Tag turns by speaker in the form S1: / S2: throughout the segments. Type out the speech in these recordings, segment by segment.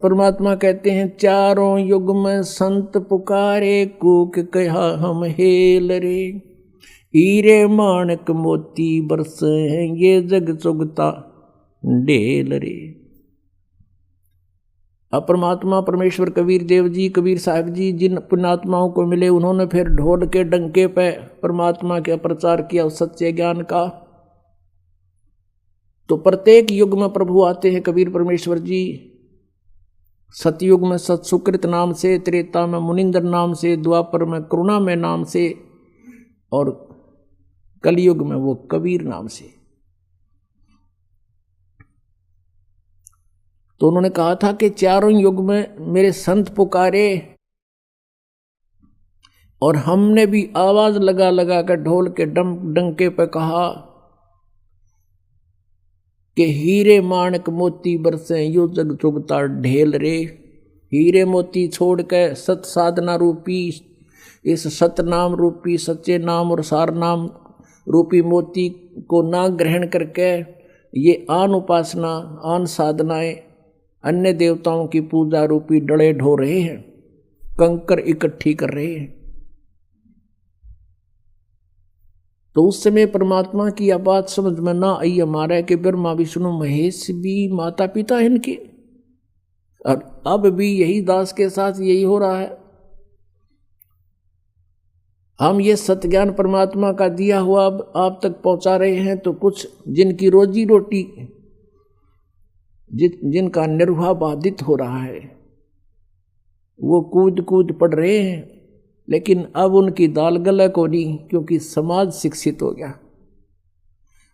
S1: परमात्मा कहते हैं चारों युग में संत पुकारे, कूक कहा हम हेल रे। हीरे माणक मोती बरस हैं, ये जग चुगता ढेल रे। अब परमात्मा परमेश्वर कबीर देव जी, कबीर साहब जी जिन पुण्यात्माओं को मिले, उन्होंने फिर ढोल के डंके पे परमात्मा के प्रचार किया उस सच्चे ज्ञान का। तो प्रत्येक युग में प्रभु आते हैं कबीर परमेश्वर जी। सतयुग में सत्सुकृत नाम से, त्रेता में मुनिंदर नाम से, द्वापर में करुणा में नाम से, और कलयुग में वो कबीर नाम से। तो उन्होंने कहा था कि चारों युग में मेरे संत पुकारे, और हमने भी आवाज लगा लगा कर ढोल के डंके पे कहा कि हीरे माणक मोती बरसे, यो जग चुगता ढेल रे। हीरे मोती छोड़ के सत साधना रूपी, इस सतनाम रूपी सच्चे नाम और सार नाम रूपी मोती को ना ग्रहण करके ये आन उपासना, आन साधनाएं, अन्य देवताओं की पूजा रूपी डड़े ढो रहे हैं, कंकर इकट्ठी कर रहे हैं। तो उस समय परमात्मा की यह बात समझ में ना आई हमारे कि ब्रह्मा विष्णु महेश भी माता पिता हैं इनके, और अब भी यही दास के साथ यही हो रहा है। हम ये सत्य ज्ञान परमात्मा का दिया हुआ अब आप तक पहुंचा रहे हैं, तो कुछ जिनकी रोजी रोटी, जिनका निर्वाह बाधित हो रहा है, वो कूद कूद पड़ रहे हैं, लेकिन अब उनकी दाल गले को नहीं, क्योंकि समाज शिक्षित हो गया।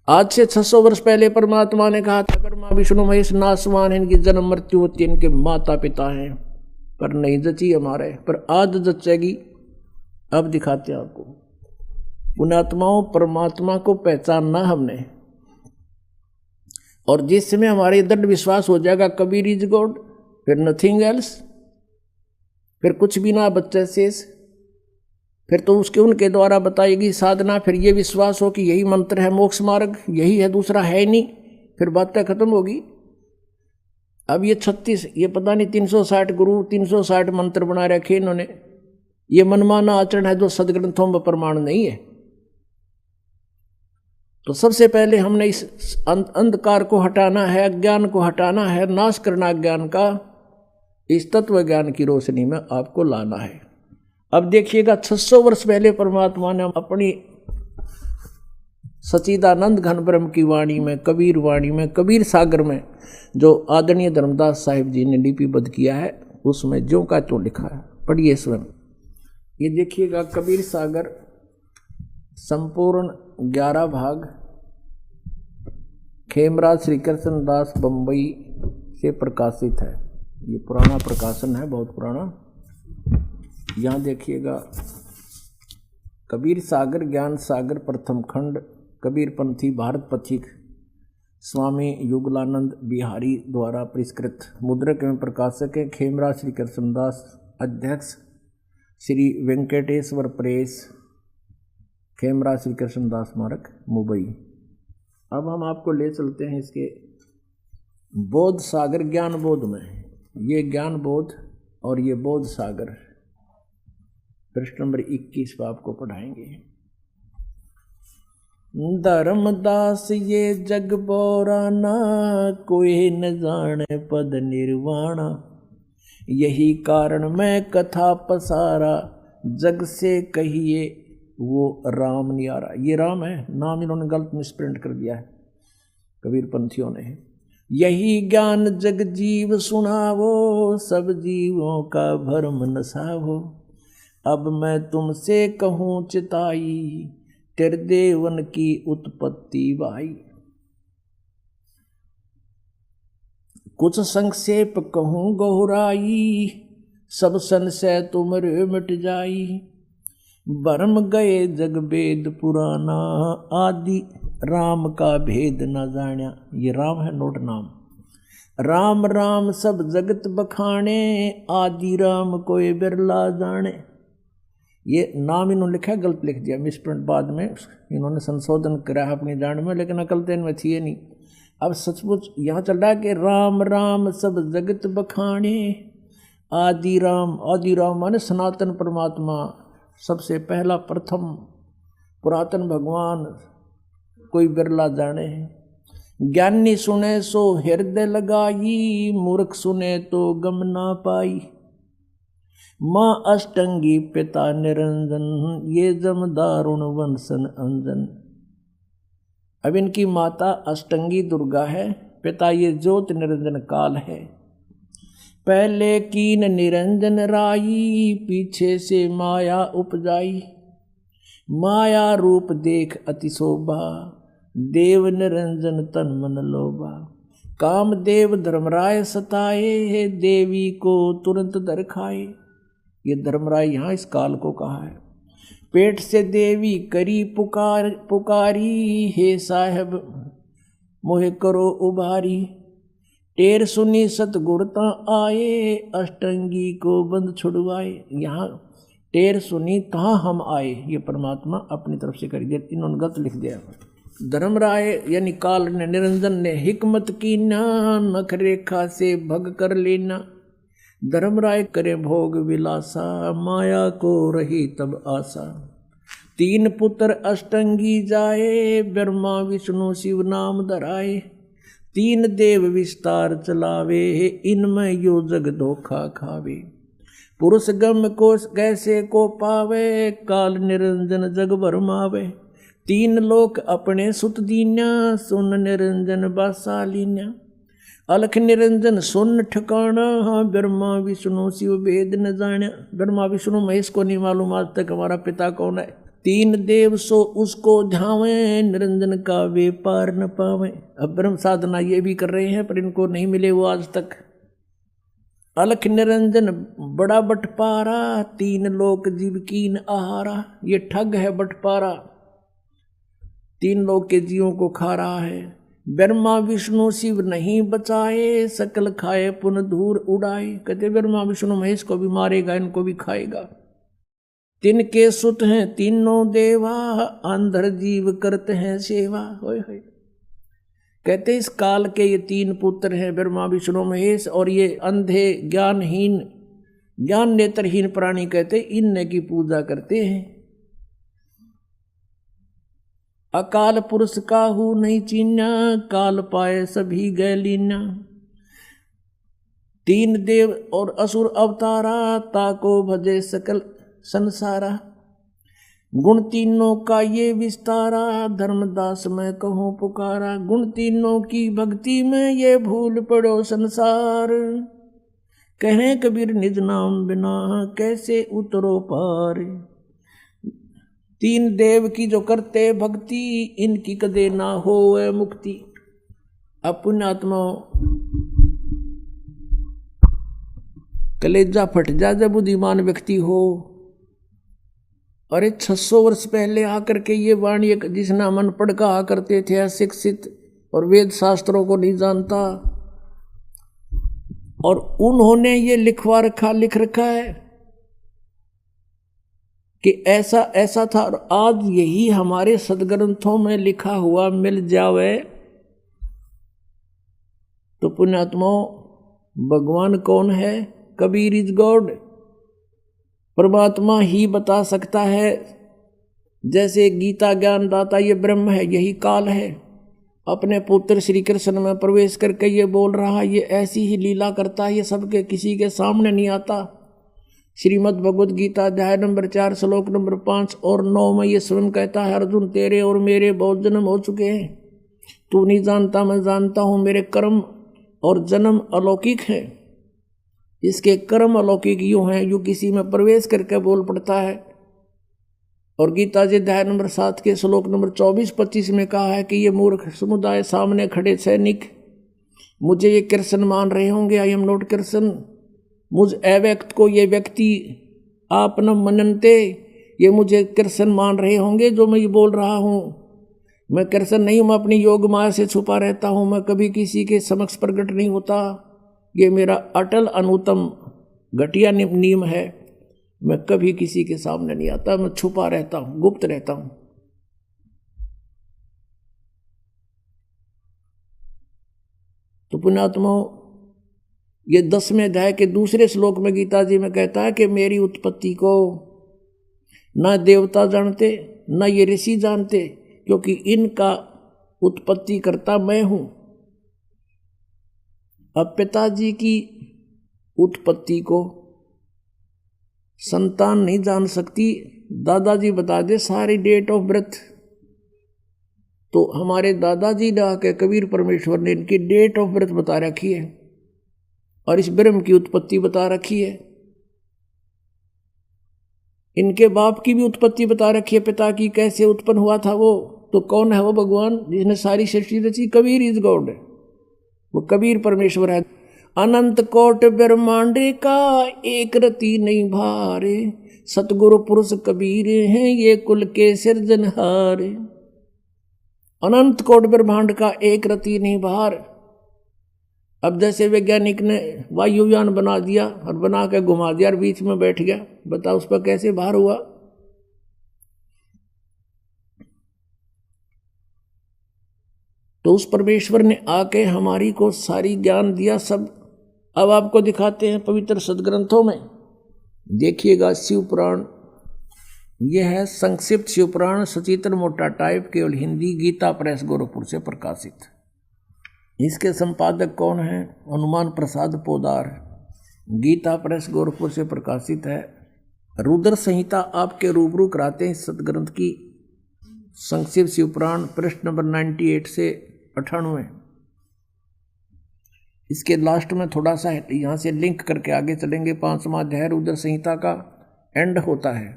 S1: आज से 600 वर्ष पहले परमात्मा ने कहा था ब्रह्मा विष्णु महेश नासवान है, इनकी जन्म मृत्यु होती है, इनके माता पिता हैं, पर नहीं जची हमारे, पर आज जचेगी। अब दिखाते हैं आपको। पुण्यात्माओं, परमात्मा को पहचानना हमने, और जिस समय हमारे दृढ़ विश्वास हो जाएगा कबीर इज गॉड, फिर नथिंग एल्स, फिर कुछ भी ना बच्चे शेष, फिर तो उसके उनके द्वारा बताएगी साधना, फिर ये विश्वास हो कि यही मंत्र है मोक्ष मार्ग, यही है, दूसरा है नहीं, फिर बातें खत्म होगी। अब ये 36, ये पता नहीं 360 गुरु, 360 मंत्र बना रखे इन्होंने। ये मनमाना आचरण है जो सदग्रंथों में प्रमाण नहीं है। तो सबसे पहले हमने इस अंधकार को हटाना है, अज्ञान को हटाना है, नाश करना अज्ञान का, इस तत्व ज्ञान की रोशनी में आपको लाना है। अब देखिएगा 600 वर्ष पहले परमात्मा ने अपनी सच्चिदानंद घन ब्रह्म की वाणी में, कबीर वाणी में, कबीर सागर में, जो आदरणीय धर्मदास साहिब जी ने लिपिबद्ध किया है, उसमें जो का तो लिखा है, पढ़िए स्वयं। ये देखिएगा कबीर सागर संपूर्ण 11 भाग, खेमराज श्री कृष्ण दास बम्बई से प्रकाशित है। ये पुराना प्रकाशन है, बहुत पुराना। यहाँ देखिएगा कबीर सागर ज्ञान सागर प्रथम खंड, कबीर पंथी भारत पथिक, स्वामी युगलानंद बिहारी द्वारा परिष्कृत, मुद्रक एवं प्रकाशक है खेमराज श्री कृष्णदास, अध्यक्ष श्री वेंकटेश्वर प्रेस, खेमराज श्री कृष्णदास स्मारक, मुंबई। अब हम आपको ले चलते हैं इसके बोध सागर ज्ञान बोध में। ये ज्ञान बोध और ये बोध सागर, पृष्ठ नंबर 21 पर आपको पढ़ाएंगे। धर्मदास ये जग बोराना, कोई न जाने पद निर्वाणा, यही कारण मैं कथा पसारा, जग से कहिए वो राम नियारा। ये राम है, नाम इन्होंने गलत मिसप्रिंट कर दिया है कबीर पंथियों ने। यही ज्ञान जग जीव सुनावो, सब जीवों का भरम नसावो, अब मैं तुमसे कहूँ चिताई, त्रिदेवन की उत्पत्ति भाई। कुछ संक्षेप कहूँ गहराई, सब संशय तुमरे मिट जाई, भरम गए जग वेद पुराना, आदि राम का भेद न जान्या। ये राम है, नोट नाम। राम राम सब जगत बखाने, आदि राम कोई बिरला जाने। ये नाम इन्होंने लिखा है, गलत लिख दिया, मिसप्रिंट बाद में इन्होंने संशोधन करा अपनी जान में, लेकिन अकल तो इनमें थी नहीं। अब सचमुच यहाँ चल रहा है कि राम राम सब जगत बखाने, आदि राम माने सनातन परमात्मा, सबसे पहला प्रथम पुरातन भगवान कोई बिरला जाने। ज्ञानी सुने सो हृदय लगाई, मूर्ख सुने तो गम ना पाई। माँ अष्टंगी पिता निरंजन, ये जम दारुण वंशन अंजन। अब इनकी माता अष्टंगी दुर्गा है, पिता ये ज्योत निरंजन काल है। पहले कीन निरंजन राई, पीछे से माया उपजाई। माया रूप देख अति शोभा, देव निरंजन तन मन लोभा। काम देव धर्मराय सताए, देवी को तुरंत दर खाए। ये धर्मराय यहाँ इस काल को कहा है। पेट से देवी करी पुकारी, हे साहब मोहे करो उबारी। टेर सुनी सतगुरता आए, अष्टंगी को बंद छुड़वाए। यहाँ टेर सुनी तहाँ हम आए, ये परमात्मा अपनी तरफ से कर दिया, इन्होंने गलत लिख दिया। धर्मराय यानी काल ने निरंजन ने हिकमत की ना, नख रेखा से भग कर लेना। धर्मराय करे भोग विलासा, माया को रही तब आशा। तीन पुत्र अष्टंगी जाए, ब्रह्मा विष्णु शिव नाम धराए। तीन देव विस्तार चलावे, इनमें यो जग धोखा खावे। पुरुष गम को कैसे को पावे, काल निरंजन जग भरमावे। तीन लोक अपने सुत दीन्या, सुन निरंजन बासालीन्या। अलख निरंजन सुन ठिकाना, ब्रह्मा विष्णु शिव भेद न जाना। ब्रह्मा विष्णु महेश को नहीं मालूम आज तक हमारा पिता कौन है। तीन देव सो उसको ध्यावे, निरंजन का वे पार न पावे। अब ब्रह्म साधना ये भी कर रहे हैं पर इनको नहीं मिले वो आज तक। अलख निरंजन बड़ा बटपारा, तीन लोक जीव कीन आहारा। ये ठग है बटपारा, तीन लोक के जीवों को खा रहा है। ब्रह्मा विष्णु शिव नहीं बचाए, सकल खाए पुन धूर उड़ाए। कहते ब्रह्मा विष्णु महेश को भी मारेगा, इनको भी खाएगा। तिनके सुत हैं तीनों देवा, अंधर जीव करते हैं सेवा। होय होय। कहते इस काल के ये तीन पुत्र हैं ब्रह्मा विष्णु महेश, और ये अंधे ज्ञानहीन ज्ञान नेत्रहीन प्राणी कहते इनने की पूजा करते हैं। अकाल पुरुष काहू नहीं चीन्या, काल पाए सभी गए लीन्या। तीन देव और असुर अवतारा, ताको भजे सकल संसारा। गुण तीनों का ये विस्तारा, धर्मदास मैं कहूँ पुकारा। गुण तीनों की भक्ति में ये भूल पड़ो संसार, कहें कबीर निज नाम बिना कैसे उतरो पार। तीन देव की जो करते भक्ति, इनकी कदे ना हो मुक्ति। अब पुण्यात्माओं कलेजा फट जा जब बुद्धिमान व्यक्ति हो। अरे 600 वर्ष पहले आकर के ये वाणी जिसना मन पढ़ कहा करते थे अशिक्षित और वेद शास्त्रों को नहीं जानता, और उन्होंने ये लिख रखा है कि ऐसा ऐसा था, और आज यही हमारे सदग्रंथों में लिखा हुआ मिल जावे तो पुण्यात्माओं भगवान कौन है? कबीर इज गॉड, परमात्मा ही बता सकता है। जैसे गीता ज्ञान दाता ये ब्रह्म है, यही काल है, अपने पुत्र श्री कृष्ण में प्रवेश करके ये बोल रहा, ये ऐसी ही लीला करता है, ये सबके किसी के सामने नहीं आता। श्रीमद् भगवद गीता अध्याय नंबर 4 श्लोक नंबर 5 और 9 में ये स्वयं कहता है, अर्जुन तेरे और मेरे बहुत जन्म हो चुके हैं, तू नहीं जानता मैं जानता हूँ, मेरे कर्म और जन्म अलौकिक है। इसके कर्म अलौकिक यूँ हैं, यूँ किसी में प्रवेश करके बोल पड़ता है। और गीता जी अध्याय नंबर 7 के श्लोक नंबर 24-25 में कहा है कि ये मूर्ख समुदाय सामने खड़े सैनिक मुझे ये कृष्ण मान रहे होंगे, आई एम नॉट कृष्ण। मुझ अव्यक्त को ये व्यक्ति आप न मननते, ये मुझे कृष्ण मान रहे होंगे जो मैं ये बोल रहा हूँ। मैं कृष्ण नहीं हूँ, मैं अपनी योग माया से छुपा रहता हूँ, मैं कभी किसी के समक्ष प्रकट नहीं होता। ये मेरा अटल अनुतम घटिया नियम है, मैं कभी किसी के सामने नहीं आता, मैं छुपा रहता हूँ, गुप्त रहता हूँ। पुण्यात्मा, ये 10वें अध्याय के दूसरे श्लोक में गीता जी में कहता है कि मेरी उत्पत्ति को न देवता जानते न ये ऋषि जानते, क्योंकि इनका उत्पत्ति करता मैं हूं। अब पिताजी की उत्पत्ति को संतान नहीं जान सकती, दादाजी बता दे सारी डेट ऑफ बर्थ। तो हमारे दादाजी ने आके कबीर परमेश्वर ने इनकी डेट ऑफ बर्थ बता रखी है और इस ब्रह्म की उत्पत्ति बता रखी है। इनके बाप की भी उत्पत्ति बता रखी है, पिता की कैसे उत्पन्न हुआ था वो। तो कौन है वो भगवान जिसने सारी सृष्टि रची? कबीर इज गॉड, वो कबीर परमेश्वर है। अनंत कोट ब्रह्मांड का एक रति नहीं भारे, सतगुरु पुरुष कबीर हैं ये कुल के सिरजनहार। अनंत कोट ब्रह्मांड का एक रति नहीं भार। अब जैसे वैज्ञानिक ने वायुयान बना दिया और बना के घुमा दिया और बीच में बैठ गया, बताओ उस पर कैसे भार हुआ? तो उस परमेश्वर ने आके हमारी को सारी ज्ञान दिया सब। अब आपको दिखाते हैं पवित्र सदग्रंथों में, देखिएगा शिव पुराण, यह है संक्षिप्त शिव पुराण, सचित्र मोटा टाइप, केवल हिंदी, गीता प्रेस गोरखपुर से प्रकाशित। इसके संपादक कौन है? हनुमान प्रसाद पोदार, गीता प्रेस गोरखपुर से प्रकाशित है। रुद्र संहिता आपके रूबरू कराते हैं सदग्रंथ की, संक्षिप्त शिव पुराण, पृष्ठ नंबर 98 से 98। इसके लास्ट में थोड़ा सा यहाँ से लिंक करके आगे चलेंगे। 5वां अध्याय रुद्र संहिता का एंड होता है।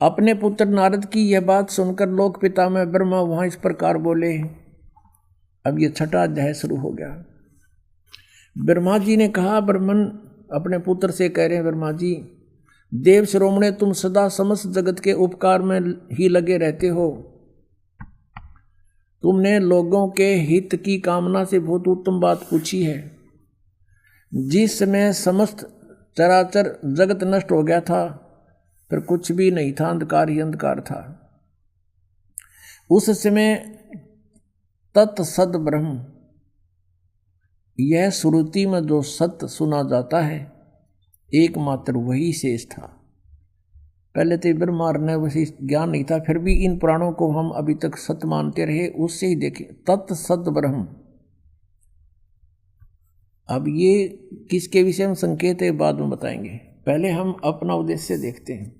S1: अपने पुत्र नारद की यह बात सुनकर लोक पिता में ब्रह्मा वहाँ इस प्रकार बोले। अब ये 6वां अध्याय शुरू हो गया। ब्रह्मा जी ने कहा, ब्रह्मन अपने पुत्र से कह रहे हैं, ब्रह्मा जी देव शिरोमणे, तुम सदा समस्त जगत के उपकार में ही लगे रहते हो। तुमने लोगों के हित की कामना से बहुत उत्तम बात पूछी है। जिस समय समस्त चराचर जगत नष्ट हो गया था, फिर कुछ भी नहीं था, अंधकार ही अंधकार था। उस समय तत्सद ब्रह्म, यह श्रुति में जो सत्य सुना जाता है एकमात्र वही शेष था। पहले तो ब्रह्मा ने वैसे ज्ञान नहीं था, फिर भी इन पुराणों को हम अभी तक सत्य मानते रहे, उससे ही देखें तत्सद ब्रह्म। अब ये किसके विषय में संकेत है बाद में बताएंगे, पहले हम अपना उद्देश्य देखते हैं।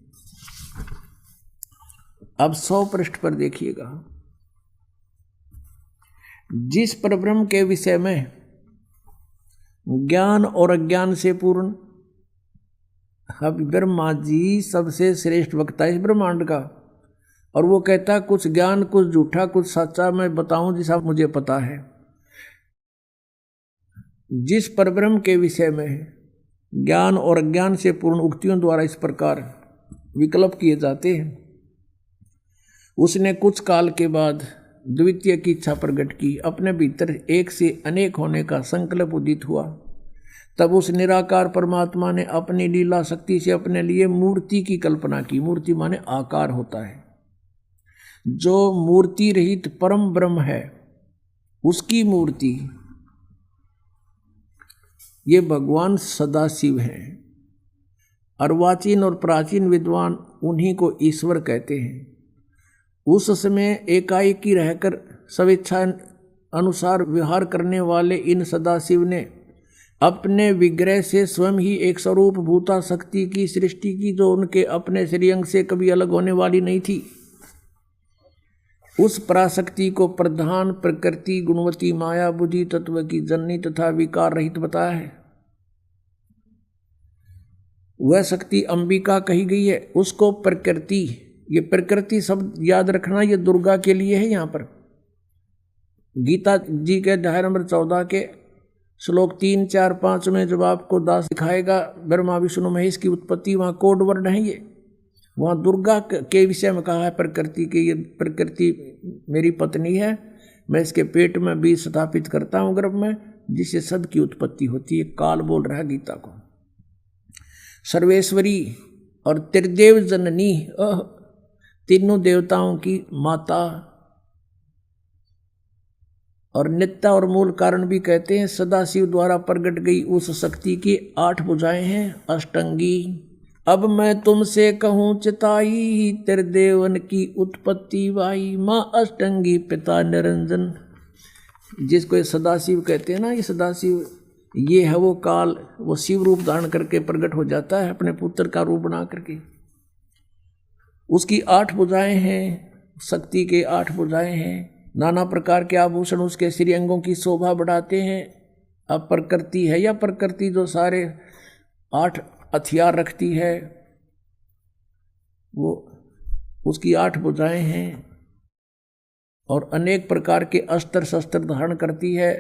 S1: अब 100 पृष्ठ पर देखिएगा। जिस परब्रह्म के विषय में ज्ञान और अज्ञान से पूर्ण, अब ब्रह्मा जी सबसे श्रेष्ठ वक्ता इस ब्रह्मांड का, और वो कहता कुछ ज्ञान कुछ झूठा कुछ सच्चा मैं बताऊं जैसा मुझे पता है। जिस परब्रह्म के विषय में ज्ञान और अज्ञान से पूर्ण उक्तियों द्वारा इस प्रकार विकल्प किए जाते हैं, उसने कुछ काल के बाद द्वितीय की इच्छा प्रकट की। अपने भीतर एक से अनेक होने का संकल्प उदित हुआ। तब उस निराकार परमात्मा ने अपनी लीला शक्ति से अपने लिए मूर्ति की कल्पना की। मूर्ति माने आकार होता है। जो मूर्ति रहित परम ब्रह्म है उसकी मूर्ति, ये भगवान सदाशिव हैं। अर्वाचीन और प्राचीन विद्वान उन्हीं को ईश्वर कहते हैं। उस समय एकाएकी रहकर स्वेच्छा अनुसार व्यवहार करने वाले इन सदाशिव ने अपने विग्रह से स्वयं ही एक स्वरूप भूता शक्ति की सृष्टि की, जो उनके अपने श्रीअंग से कभी अलग होने वाली नहीं थी। उस पराशक्ति को प्रधान प्रकृति गुणवती माया बुद्धि तत्व की जननी तथा विकार रहित बताया है। वह शक्ति अंबिका कही गई है। उसको प्रकृति, ये प्रकृति शब्द याद रखना, ये दुर्गा के लिए है। यहाँ पर गीता जी के अध्याय नंबर 14 के श्लोक 3, 4, 5 में जब आपको दास दिखाएगा ब्रह्मा विष्णु महेश की उत्पत्ति, वहाँ कोड वर्ड है। ये वहाँ दुर्गा के विषय में कहा है प्रकृति के, ये प्रकृति मेरी पत्नी है, मैं इसके पेट में बीज स्थापित करता हूँ गर्भ में, जिससे सबकी उत्पत्ति होती है। काल बोल रहा है गीता को। सर्वेश्वरी और त्रिदेव जननी, तीनों देवताओं की माता, और नित्या और मूल कारण भी कहते हैं। सदाशिव द्वारा प्रकट गई उस शक्ति की 8 भुजाएं हैं अष्टंगी। अब मैं तुमसे कहूँ चिताई, तेरे देवन की उत्पत्ति वाई। माँ अष्टंगी पिता निरंजन, जिसको ये सदाशिव कहते हैं ना, ये सदाशिव ये है वो काल, वो शिव रूप धारण करके प्रकट हो जाता है अपने पुत्र का रूप बना करके। उसकी 8 भुजाएं हैं, शक्ति के 8 भुजाएं हैं। नाना प्रकार के आभूषण उसके श्री अंगों की शोभा बढ़ाते हैं। अब प्रकृति है या प्रकृति जो सारे 8 हथियार रखती है, वो उसकी 8 भुजाएं हैं और अनेक प्रकार के अस्त्र शस्त्र धारण करती है।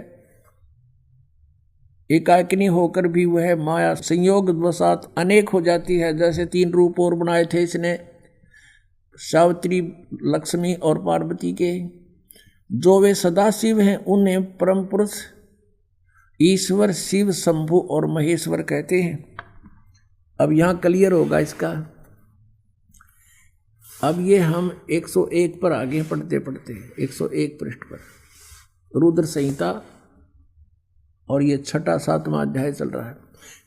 S1: एकाकिनी होकर भी वह माया संयोग वसात अनेक हो जाती है। जैसे 3 रूप और बनाए थे इसने, सावित्री, लक्ष्मी और पार्वती के। जो वे सदाशिव हैं उन्हें परम पुरुष ईश्वर, शिव, शंभु और महेश्वर कहते हैं। अब यहाँ क्लियर होगा इसका। अब ये हम 101 पर आगे पढ़ते पढ़ते 101 पृष्ठ पर रुद्र संहिता, और ये 6वां 7वां अध्याय चल रहा है।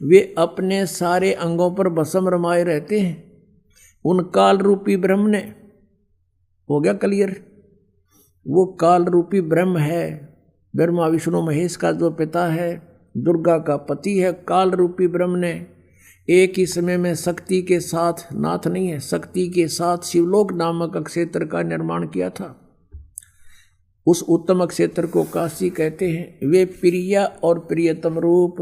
S1: वे अपने सारे अंगों पर भस्म रमाए रहते हैं। उन काल रूपी ब्रह्म ने, हो गया क्लियर, वो काल रूपी ब्रह्म है, ब्रह्मा विष्णु महेश का जो पिता है, दुर्गा का पति है। काल रूपी ब्रह्म ने एक ही समय में शक्ति के साथ, नाथ नहीं है, शक्ति के साथ शिवलोक नामक क्षेत्र का निर्माण किया था। उस उत्तम क्षेत्र को काशी कहते हैं। वे प्रिया और प्रियतम रूप,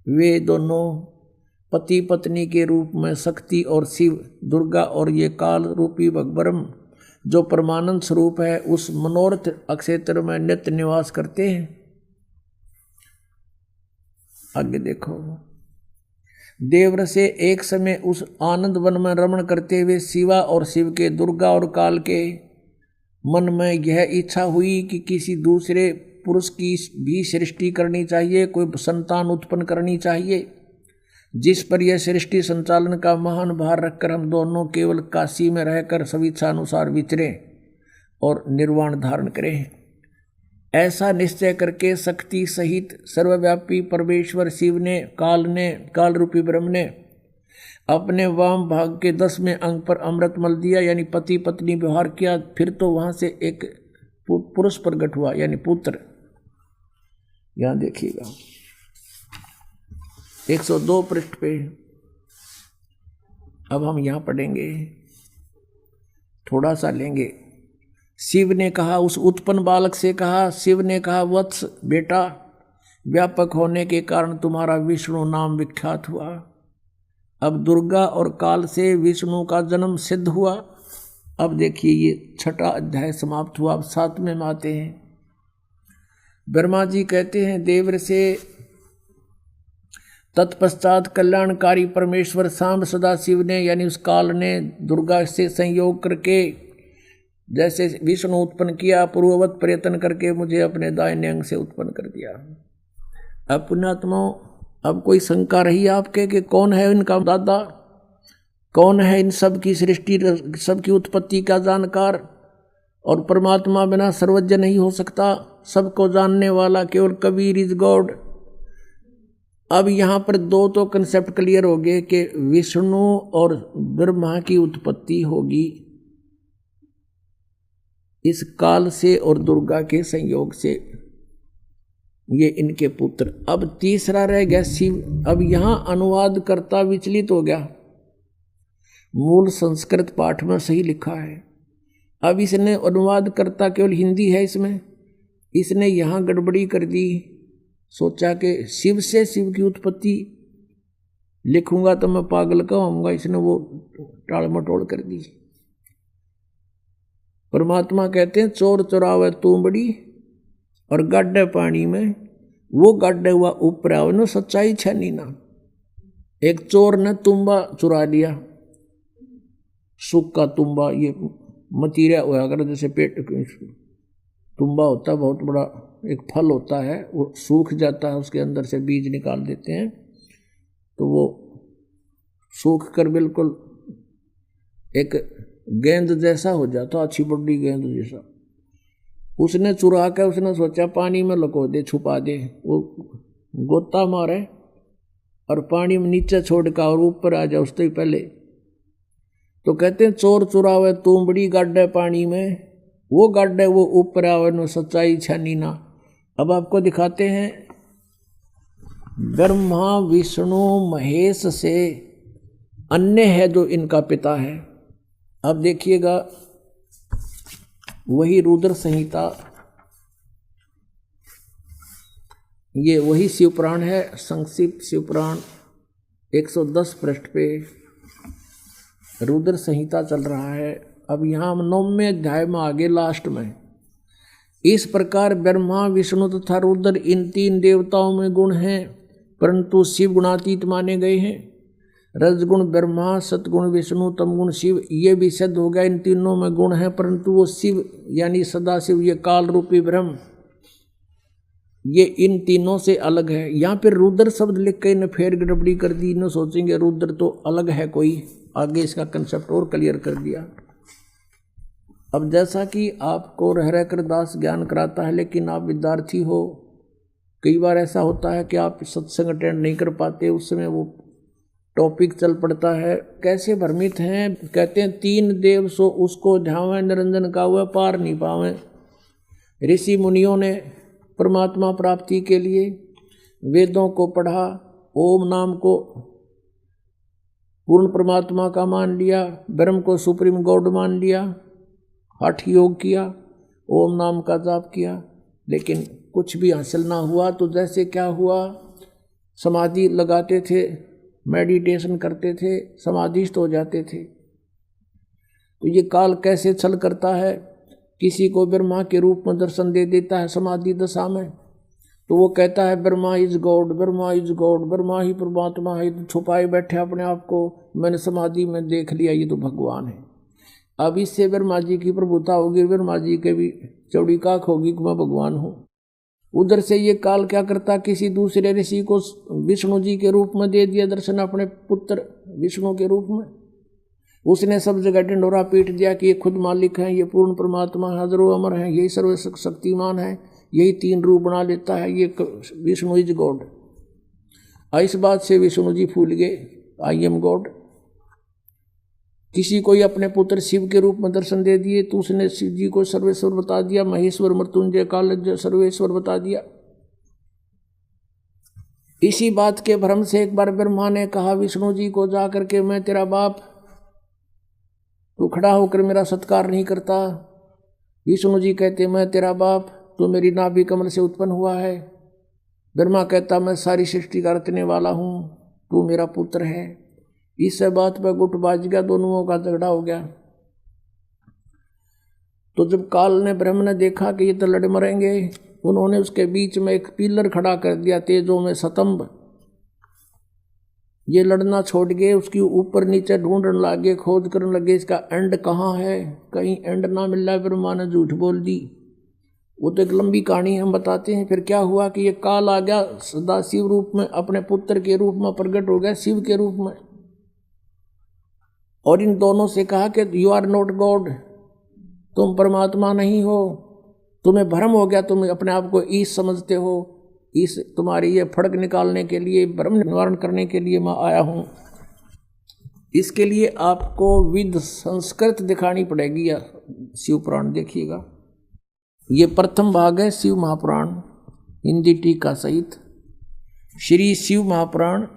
S1: वे दोनों पति पत्नी के रूप में शक्ति और शिव, दुर्गा और ये काल रूपी ब्रह्म जो परमानंद स्वरूप है, उस मनोरथ क्षेत्र में नित्य निवास करते हैं। आगे देखो, देवर से एक समय उस आनंद वन में रमण करते हुए शिवा और शिव के, दुर्गा और काल के मन में यह इच्छा हुई कि किसी दूसरे पुरुष की भी सृष्टि करनी चाहिए, कोई संतान उत्पन्न करनी चाहिए, जिस पर यह सृष्टि संचालन का महान भार रखकर हम दोनों केवल काशी में रहकर स्वेच्छानुसार विचरें और निर्वाण धारण करें। ऐसा निश्चय करके शक्ति सहित सर्वव्यापी परमेश्वर शिव ने, काल रूपी ब्रह्म ने अपने वाम भाग के 10वें अंग पर अमृत मल दिया, यानी पति पत्नी व्यवहार किया। फिर तो वहां से एक पुरुष प्रकट हुआ, यानी पुत्र। यहां देखिएगा 102 पृष्ठ पे। अब हम यहां पढ़ेंगे, थोड़ा सा लेंगे। शिव ने कहा, उस उत्पन्न बालक से कहा, शिव ने कहा, वत्स बेटा, व्यापक होने के कारण तुम्हारा विष्णु नाम विख्यात हुआ। अब दुर्गा और काल से विष्णु का जन्म सिद्ध हुआ। अब देखिए ये 6वां अध्याय समाप्त हुआ। अब 7वें में आते हैं। ब्रह्मा जी कहते हैं देवर से, तत्पश्चात कल्याणकारी परमेश्वर सांब सदाशिव ने, यानी उस काल ने दुर्गा से संयोग करके जैसे विष्णु उत्पन्न किया, पूर्ववत प्रयत्न करके मुझे अपने दाहिने अंग से उत्पन्न कर दिया। अब पुण्यात्माओं, अब कोई शंका रही आपके कि कौन है इनका दादा, कौन है इन सब की सृष्टि, सबकी उत्पत्ति का जानकार? और परमात्मा बिना सर्वज्ञ नहीं हो सकता, सबको जानने वाला केवल कबीर इज गॉड। अब यहाँ पर 2 तो कंसेप्ट क्लियर हो गए कि विष्णु और ब्रह्मा की उत्पत्ति होगी इस काल से और दुर्गा के संयोग से, ये इनके पुत्र। अब तीसरा रह गया शिव। अब यहाँ अनुवाद करता विचलित हो गया, मूल संस्कृत पाठ में सही लिखा है, अब इसने अनुवाद करता केवल हिंदी है इसमें, इसने यहाँ गड़बड़ी कर दी। सोचा कि शिव से शिव की उत्पत्ति लिखूंगा तो मैं पागल कहूँगा, इसने वो टाल मटोल कर दी। परमात्मा कहते हैं चोर चुरावे तूंबड़ी और गाड्डे पानी में, वो गाड्डे हुआ ऊपर आओ न सच्चाई छनी ना। एक चोर ने तुम्बा चुरा लिया, सुख का तुम्बा, ये मतीरा हुआ अगर जैसे पेट तुम्बा होता है, बहुत बड़ा एक फल होता है, वो सूख जाता है, उसके अंदर से बीज निकाल देते हैं तो वो सूख कर बिल्कुल एक गेंद जैसा हो जाता, अच्छी बड़ी गेंद जैसा। उसने चुरा के उसने सोचा पानी में लुको दे, छुपा दे, वो गोता मारे और पानी में नीचे छोड़ का और ऊपर आ जाए उससे ही पहले। तो कहते हैं चोर चुरावे तुमबड़ी गाड्डे पानी में, वो गाड्डे वो ऊपर आवे न सच्चाई छानी ना। अब आपको दिखाते हैं ब्रह्मा विष्णु महेश से अन्य है जो इनका पिता है। अब देखिएगा वही रुद्र संहिता, ये वही शिवपुराण है, संक्षिप्त शिवपुराण 110 पृष्ठ पे रुद्र संहिता चल रहा है। अब यहाँ हम 9वें अध्याय में आगे लास्ट में, इस प्रकार ब्रह्मा विष्णु तथा रुद्र इन 3 देवताओं में गुण हैं, परंतु शिव गुणातीत माने गए हैं। रजगुण ब्रह्मा, सतगुण विष्णु, तमगुण शिव, ये भी सिद्ध हो गया इन तीनों में गुण है, परंतु वो शिव यानी सदाशिव, ये काल रूपी ब्रह्म, ये इन तीनों से अलग है। यहाँ पे रुद्र शब्द लिख के इन्हें फेर गड़बड़ी कर दी, इन्हें सोचेंगे रुद्र तो अलग है कोई, आगे इसका कंसेप्ट और क्लियर कर दिया। अब जैसा कि आपको रह रह कर दास ज्ञान कराता है, लेकिन आप विद्यार्थी हो, कई बार ऐसा होता है कि आप सत्संग अटेंड नहीं कर पाते, उस समय वो टॉपिक चल पड़ता है। कैसे भ्रमित हैं, कहते हैं 3 देव सो उसको ध्यावे, निरंजन का हुआ पार नहीं पावे। ऋषि मुनियों ने परमात्मा प्राप्ति के लिए वेदों को पढ़ा, ओम नाम को पूर्ण परमात्मा का मान लिया, ब्रह्म को सुप्रीम गॉड मान लिया, हठ योग किया, ओम नाम का जाप किया, लेकिन कुछ भी हासिल ना हुआ। तो जैसे क्या हुआ, समाधि लगाते थे, मेडिटेशन करते थे, समाधिस्थ हो जाते थे। तो ये काल कैसे छल करता है, किसी को ब्रह्मा के रूप में दर्शन दे देता है समाधि दशा में, तो वो कहता है Brahma is God, Brahma is God, Brahma ही परमात्मा है, तो छुपाए बैठे अपने आप को, मैंने समाधि में देख लिया ये तो भगवान है। अब इससे ब्रह्मा जी की प्रभुता होगी, ब्रह्मा जी के भी चौड़ी काख होगी कि मैं भगवान हूँ। उधर से ये काल क्या करता, किसी दूसरे ऋषि को विष्णु जी के रूप में दे दिया दर्शन, अपने पुत्र विष्णु के रूप में। उसने सब जगह ढिंढोरा पीट दिया कि ये खुद मालिक है, ये पूर्ण परमात्मा है, हजारों अमर है, यही सर्वशक्तिमान है, यही 3 रूप बना लेता है, ये विष्णु इज गॉड। इस बात से विष्णु जी फूल गए, आई एम गॉड। किसी को अपने पुत्र शिव के रूप में दर्शन दे दिए, तो उसने शिव जी को सर्वेश्वर बता दिया, महेश्वर मृत्युंजय काल सर्वेश्वर बता दिया। इसी बात के भ्रम से एक बार ब्रह्मा ने कहा विष्णु जी को जा करके, मैं तेरा बाप, तू खड़ा होकर मेरा सत्कार नहीं करता। विष्णु जी कहते मैं तेरा बाप, तू मेरी नाभि कमल से उत्पन्न हुआ है। ब्रह्मा कहता मैं सारी सृष्टि का रचने वाला हूँ, तू मेरा पुत्र है। इस बात पर गुट बाज गया, दोनों का झगड़ा हो गया। तो जब काल ने ब्रह्म ने देखा कि ये तो लड़ मरेंगे, उन्होंने उसके बीच में एक पिलर खड़ा कर दिया, तेजों में स्तंभ। ये लड़ना छोड़ गए, उसकी ऊपर नीचे ढूंढने लगे, खोज करने लगे इसका एंड कहाँ है। कहीं एंड ना मिल रहा, ब्रह्मा ने झूठ बोल दी। वो तो एक लंबी कहानी हम बताते हैं। फिर क्या हुआ कि ये काल आ गया सदाशिव रूप में, अपने पुत्र के रूप में प्रकट हो गया, शिव के रूप में, और इन दोनों से कहा कि यू आर नॉट गॉड, तुम परमात्मा नहीं हो, तुम्हें भ्रम हो गया, तुम अपने आप को ईश समझते हो, इस तुम्हारी ये फड़क निकालने के लिए, भ्रम निवारण करने के लिए मैं आया हूँ। इसके लिए आपको विद संस्कृत दिखानी पड़ेगी। या शिव पुराण देखिएगा, ये प्रथम भाग है शिव महापुराण हिंदी टीका सहित। श्री शिव महापुराण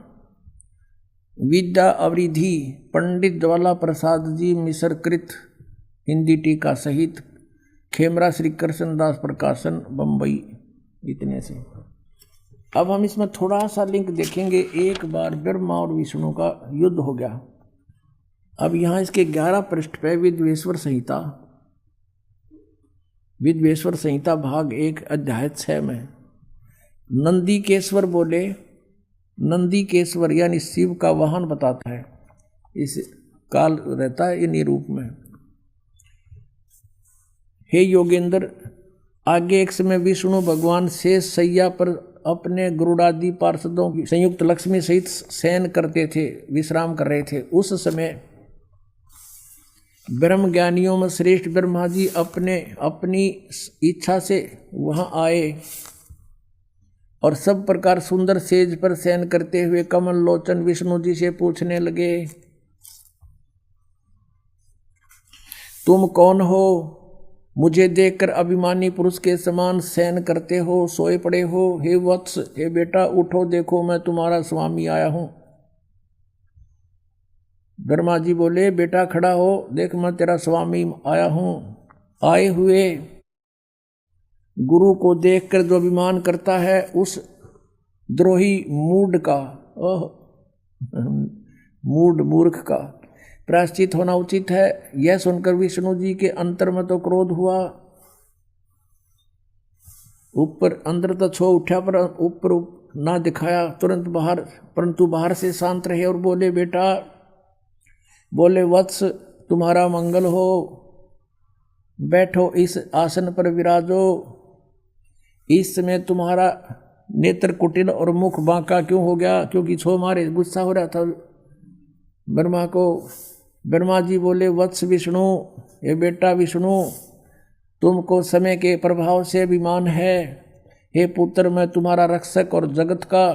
S1: विद्या अवरिधि पंडित ज्वाला प्रसाद जी मिश्र कृत हिंदी टीका सहित, खेमरा श्री कृष्णदास प्रकाशन बम्बई। इतने से अब हम इसमें थोड़ा सा लिंक देखेंगे। एक बार ब्रह्मा और विष्णु का युद्ध हो गया। अब यहाँ इसके 11 पृष्ठ पे विद्वेश्वर संहिता, विद्वेश्वर संहिता भाग 1 अध्याय 6 में नंदीकेश्वर बोले, नंदीकेश्वर यानी शिव का वाहन बताता है। इस काल रहता है इन्हीं रूप में। हे योगेंद्र, आगे एक समय विष्णु भगवान शेष सैया पर अपने गरुड़ादि पार्षदों की संयुक्त लक्ष्मी सहित शयन करते थे, विश्राम कर रहे थे। उस समय ब्रह्म ज्ञानियों में श्रेष्ठ ब्रह्मा जी अपनी इच्छा से वहां आए और सब प्रकार सुंदर सेज पर शयन करते हुए कमल लोचन विष्णु जी से पूछने लगे, तुम कौन हो? मुझे देखकर अभिमानी पुरुष के समान शयन करते हो, सोए पड़े हो। हे वत्स, हे बेटा, उठो, देखो मैं तुम्हारा स्वामी आया हूं। ब्रह्मा जी बोले, बेटा खड़ा हो, देख मैं तेरा स्वामी आया हूं। आए हुए गुरु को देखकर जो अभिमान करता है उस द्रोही मूर्ख का प्रायश्चित होना उचित है। यह सुनकर विष्णु जी के अंतर में तो क्रोध हुआ, ऊपर अंदर तो छो उठा पर ऊपर ना दिखाया तुरंत बाहर, परंतु बाहर से शांत रहे और बोले, बेटा, बोले वत्स, तुम्हारा मंगल हो, बैठो, इस आसन पर विराजो। इस समय तुम्हारा नेत्र कुटिल और मुख बांका क्यों हो गया? क्योंकि छो मारे गुस्सा हो रहा था ब्रह्मा को। ब्रह्मा जी बोले, वत्स विष्णु, ये बेटा विष्णु, तुमको समय के प्रभाव से अभिमान है। हे पुत्र, मैं तुम्हारा रक्षक और जगत का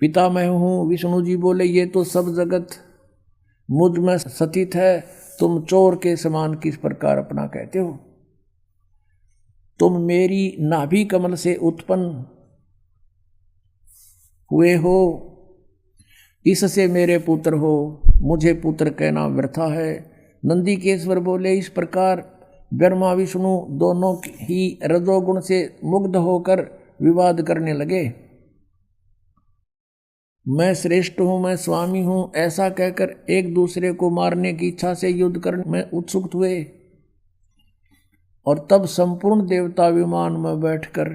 S1: पिता मैं हूँ। विष्णु जी बोले, ये तो सब जगत मुझ में स्थित है, तुम चोर के समान किस प्रकार अपना कहते हो? तुम मेरी नाभि कमल से उत्पन्न हुए हो, इससे मेरे पुत्र हो, मुझे पुत्र कहना वृथा है। नंदीकेश्वर बोले, इस प्रकार ब्रह्मा विष्णु दोनों ही रजोगुण से मुग्ध होकर विवाद करने लगे। मैं श्रेष्ठ हूँ, मैं स्वामी हूँ, ऐसा कहकर एक दूसरे को मारने की इच्छा से युद्ध करने में उत्सुक हुए। और तब संपूर्ण देवता विमान में बैठकर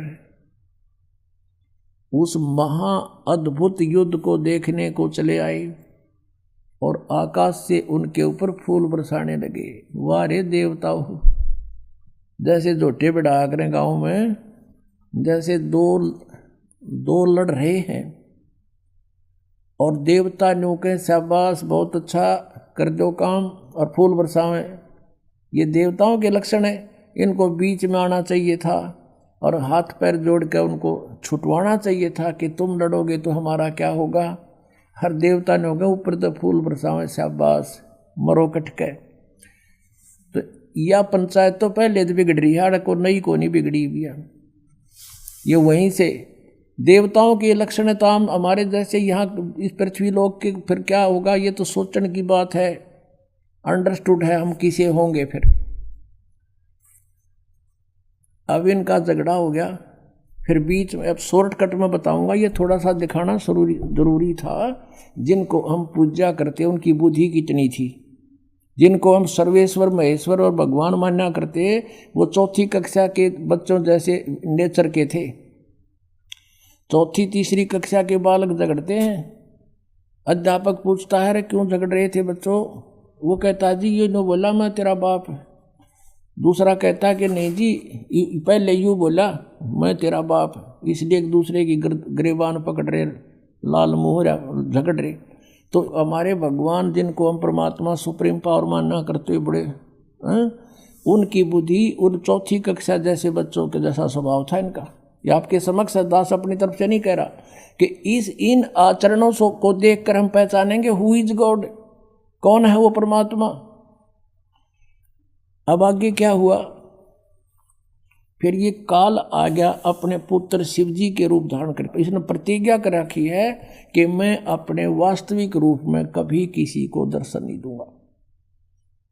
S1: उस महा अद्भुत युद्ध को देखने को चले आए और आकाश से उनके ऊपर फूल बरसाने लगे। वाह रे देवताओं, जैसे जोटे बढ़ा करें गाँव में, जैसे दो लड़ रहे हैं और देवता न्यू के शाबाश, बहुत अच्छा कर दो काम, और फूल बरसावें। ये देवताओं के लक्षण है। इनको बीच में आना चाहिए था और हाथ पैर जोड़ कर उनको छुटवाना चाहिए था कि तुम लड़ोगे तो हमारा क्या होगा। हर देवता ने होगा ऊपर तो फूल बरसावें, शाबाश, मरो कटके। तो यह पंचायत तो पहले तो बिगड़ रही है, को नई को नहीं बिगड़ी भी है। ये वहीं से देवताओं के लक्षण ताम हमारे जैसे यहाँ इस पृथ्वी लोक के फिर क्या होगा, ये तो सोचने की बात है। अंडरस्टूड है हम किसे होंगे फिर। अब इनका झगड़ा हो गया, फिर बीच में, अब शॉर्टकट में बताऊंगा, ये थोड़ा सा दिखाना जरूरी था। जिनको हम पूजा करते उनकी बुद्धि कितनी थी। जिनको हम सर्वेश्वर महेश्वर और भगवान मान्या करते वो चौथी कक्षा के बच्चों जैसे नेचर के थे। चौथी तीसरी कक्षा के बालक झगड़ते हैं। अध्यापक पूछता है, अरे क्यों झगड़ रहे थे बच्चों? वो कहता जी ये नो बोला मैं तेरा बाप। दूसरा कहता कि नहीं जी, पहले यूँ बोला मैं तेरा बाप, इसलिए एक दूसरे की गिरबान पकड़ रहे, लाल मुँह झगड़ रहे। तो हमारे भगवान जिनको हम परमात्मा सुप्रीम पावर मानना करते हुए बड़े उनकी बुद्धि उन चौथी कक्षा जैसे बच्चों के जैसा स्वभाव था इनका। ये आपके समक्ष दास अपनी तरफ से नहीं कह रहा कि इन आचरणों को देखकर हम पहचानेंगे हु इज गॉड, कौन है वो परमात्मा। अब आगे क्या हुआ, फिर ये काल आ गया अपने पुत्र शिव जी के रूप धारण कर। इसने प्रतिज्ञा कर रखी है कि मैं अपने वास्तविक रूप में कभी किसी को दर्शन नहीं दूंगा।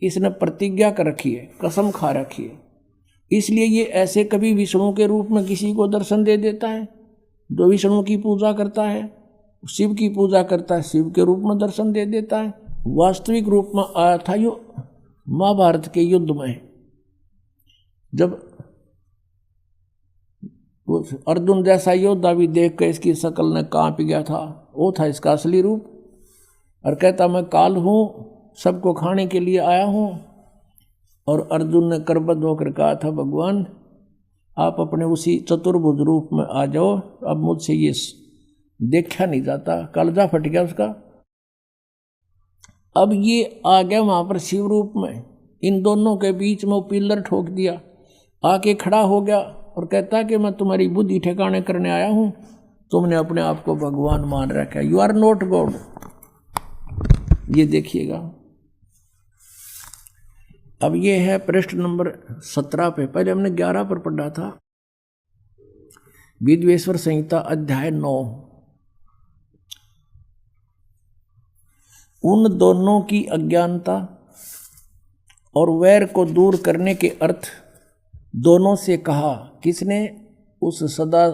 S1: इसने प्रतिज्ञा कर रखी है, कसम खा रखी है। इसलिए ये ऐसे कभी विष्णु के रूप में किसी को दर्शन दे देता है। जो विष्णु की पूजा करता है, शिव की पूजा करता है, शिव के रूप में दर्शन दे देता है। वास्तविक रूप में आया था यो महाभारत के युद्ध में, जब अर्जुन जैसा योद्धा भी देख कर इसकी शकल ने कांप गया था, वो था इसका असली रूप। और कहता मैं काल हूँ, सबको खाने के लिए आया हूँ। और अर्जुन ने करबद्ध होकर कहा था भगवान आप अपने उसी चतुर्भुज रूप में आ जाओ, अब मुझसे ये देखा नहीं जाता। कलजा फट गया उसका। अब ये आ गया वहाँ पर शिव रूप में, इन दोनों के बीच में वो पिलर ठोक दिया, आके खड़ा हो गया और कहता कि मैं तुम्हारी बुद्धि ठिकाने करने आया हूँ, तुमने अपने आप को भगवान मान रखा है, यू आर नॉट गॉड। ये देखिएगा। अब ये है पृष्ठ नंबर 17 पे, पहले हमने 11 पर पढ़ा था। विद्वेश्वर संहिता अध्याय 9। उन दोनों की अज्ञानता और वैर को दूर करने के अर्थ दोनों से कहा। किसने? उस सदा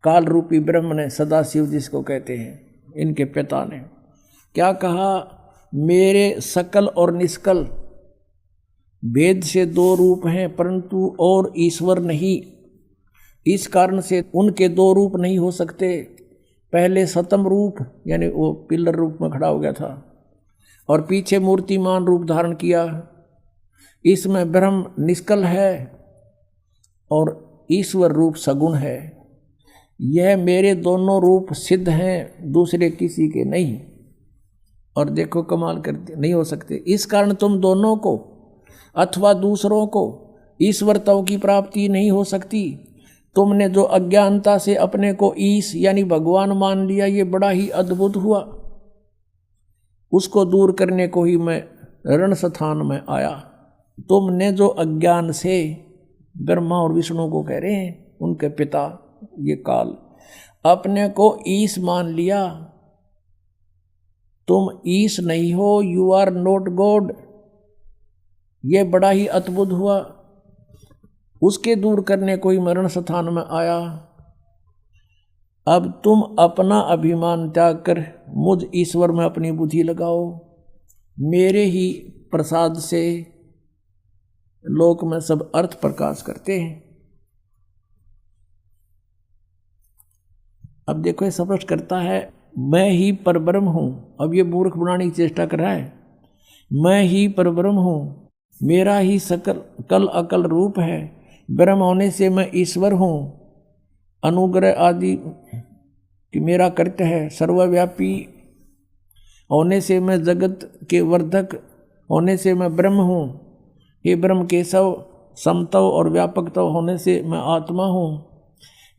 S1: काल रूपी ब्रह्म ने, सदा शिव जिसको कहते हैं, इनके पिता ने क्या कहा? मेरे सकल और निष्कल भेद से दो रूप हैं, परंतु और ईश्वर नहीं। इस कारण से उनके दो रूप नहीं हो सकते। पहले सतम रूप यानी वो पिलर रूप में खड़ा हो गया था, और पीछे मूर्तिमान रूप धारण किया। इसमें ब्रह्म निष्कल है और ईश्वर रूप सगुण है। यह मेरे दोनों रूप सिद्ध हैं, दूसरे किसी के नहीं। और देखो कमाल करते, नहीं हो सकते। इस कारण तुम दोनों को अथवा दूसरों को ईश्वरत्व की प्राप्ति नहीं हो सकती। तुमने जो अज्ञानता से अपने को ईश यानी भगवान मान लिया, ये बड़ा ही अद्भुत हुआ। उसको दूर करने को ही मैं रण स्थान में आया। तुमने जो अज्ञान से, ब्रह्मा और विष्णु को कह रहे हैं, उनके पिता ये काल, अपने को ईश मान लिया। तुम ईश नहीं हो, यू आर नॉट गॉड। ये बड़ा ही अद्भुत हुआ। उसके दूर करने को ही मरण स्थान में आया। अब तुम अपना अभिमान त्याग कर मुझ ईश्वर में अपनी बुद्धि लगाओ। मेरे ही प्रसाद से लोक में सब अर्थ प्रकाश करते हैं। अब देखो ये स्पष्ट करता है, मैं ही परब्रह्म हूं। अब ये मूर्ख बनाने की चेष्टा कर रहा है। मैं ही परब्रह्म हूं, मेरा ही सकल कल अकल रूप है। ब्रह्म होने से मैं ईश्वर हूँ। अनुग्रह आदि कि मेरा कृत्य है। सर्वव्यापी होने से मैं जगत के वर्धक होने से मैं ब्रह्म हूँ। हे ब्रह्म केशव, समतव और व्यापकतव होने से मैं आत्मा हूँ।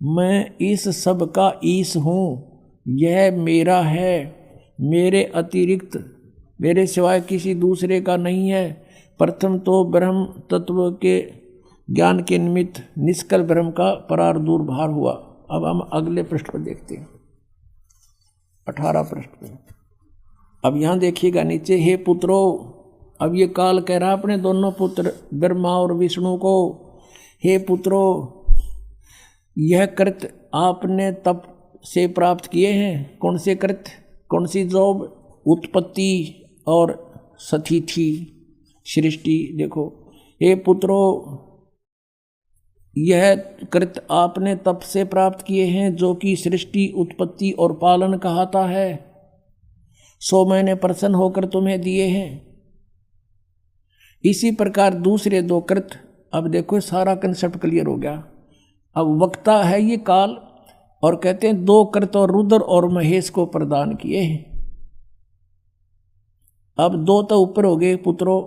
S1: मैं इस सब का ईश हूँ। यह मेरा है, मेरे अतिरिक्त, मेरे सिवाय किसी दूसरे का नहीं है। प्रथम तो ब्रह्म तत्व के ज्ञान के निमित्त निष्कल ब्रह्म का परार दूर भार हुआ। अब हम अगले पृष्ठ पर देखते हैं, 18 पृष्ठ पे। अब यहाँ देखिएगा नीचे, हे पुत्रो। अब ये काल कह रहा अपने दोनों पुत्र ब्रह्मा और विष्णु को, हे पुत्रो, यह कृत्य आपने तप से प्राप्त किए हैं। कौन से कृत्य, कौन सी जॉब? उत्पत्ति और स्थिति, सृष्टि। देखो, हे पुत्रो, यह कृत्य आपने तप से प्राप्त किए हैं, जो कि सृष्टि, उत्पत्ति और पालन कहता है। सो मैंने प्रसन्न होकर तुम्हें दिए हैं। इसी प्रकार दूसरे दो कृत्य, अब देखो सारा कंसेप्ट क्लियर हो गया। अब वक्ता है ये काल, और कहते हैं दो कृत्य और रुद्र और महेश को प्रदान किए हैं। अब दो तो ऊपर हो गए पुत्रों,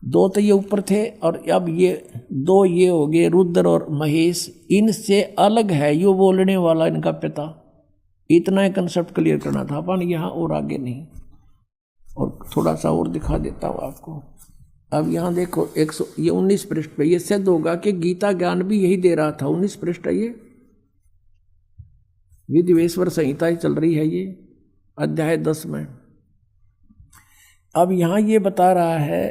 S1: दो तो ये ऊपर थे, और अब ये दो ये हो गए रुद्र और महेश। इनसे अलग है यो बोलने वाला, इनका पिता। इतना ही कंसेप्ट क्लियर करना था अपन, यहाँ और आगे नहीं। और थोड़ा सा और दिखा देता हूँ आपको। अब यहाँ देखो 19 पृष्ठ पे ये सिद्ध होगा कि गीता ज्ञान भी यही दे रहा था। 19 पृष्ठ है ये, विद्वेश्वर संहिता ही चल रही है ये, अध्याय 10 में। अब यहाँ ये बता रहा है,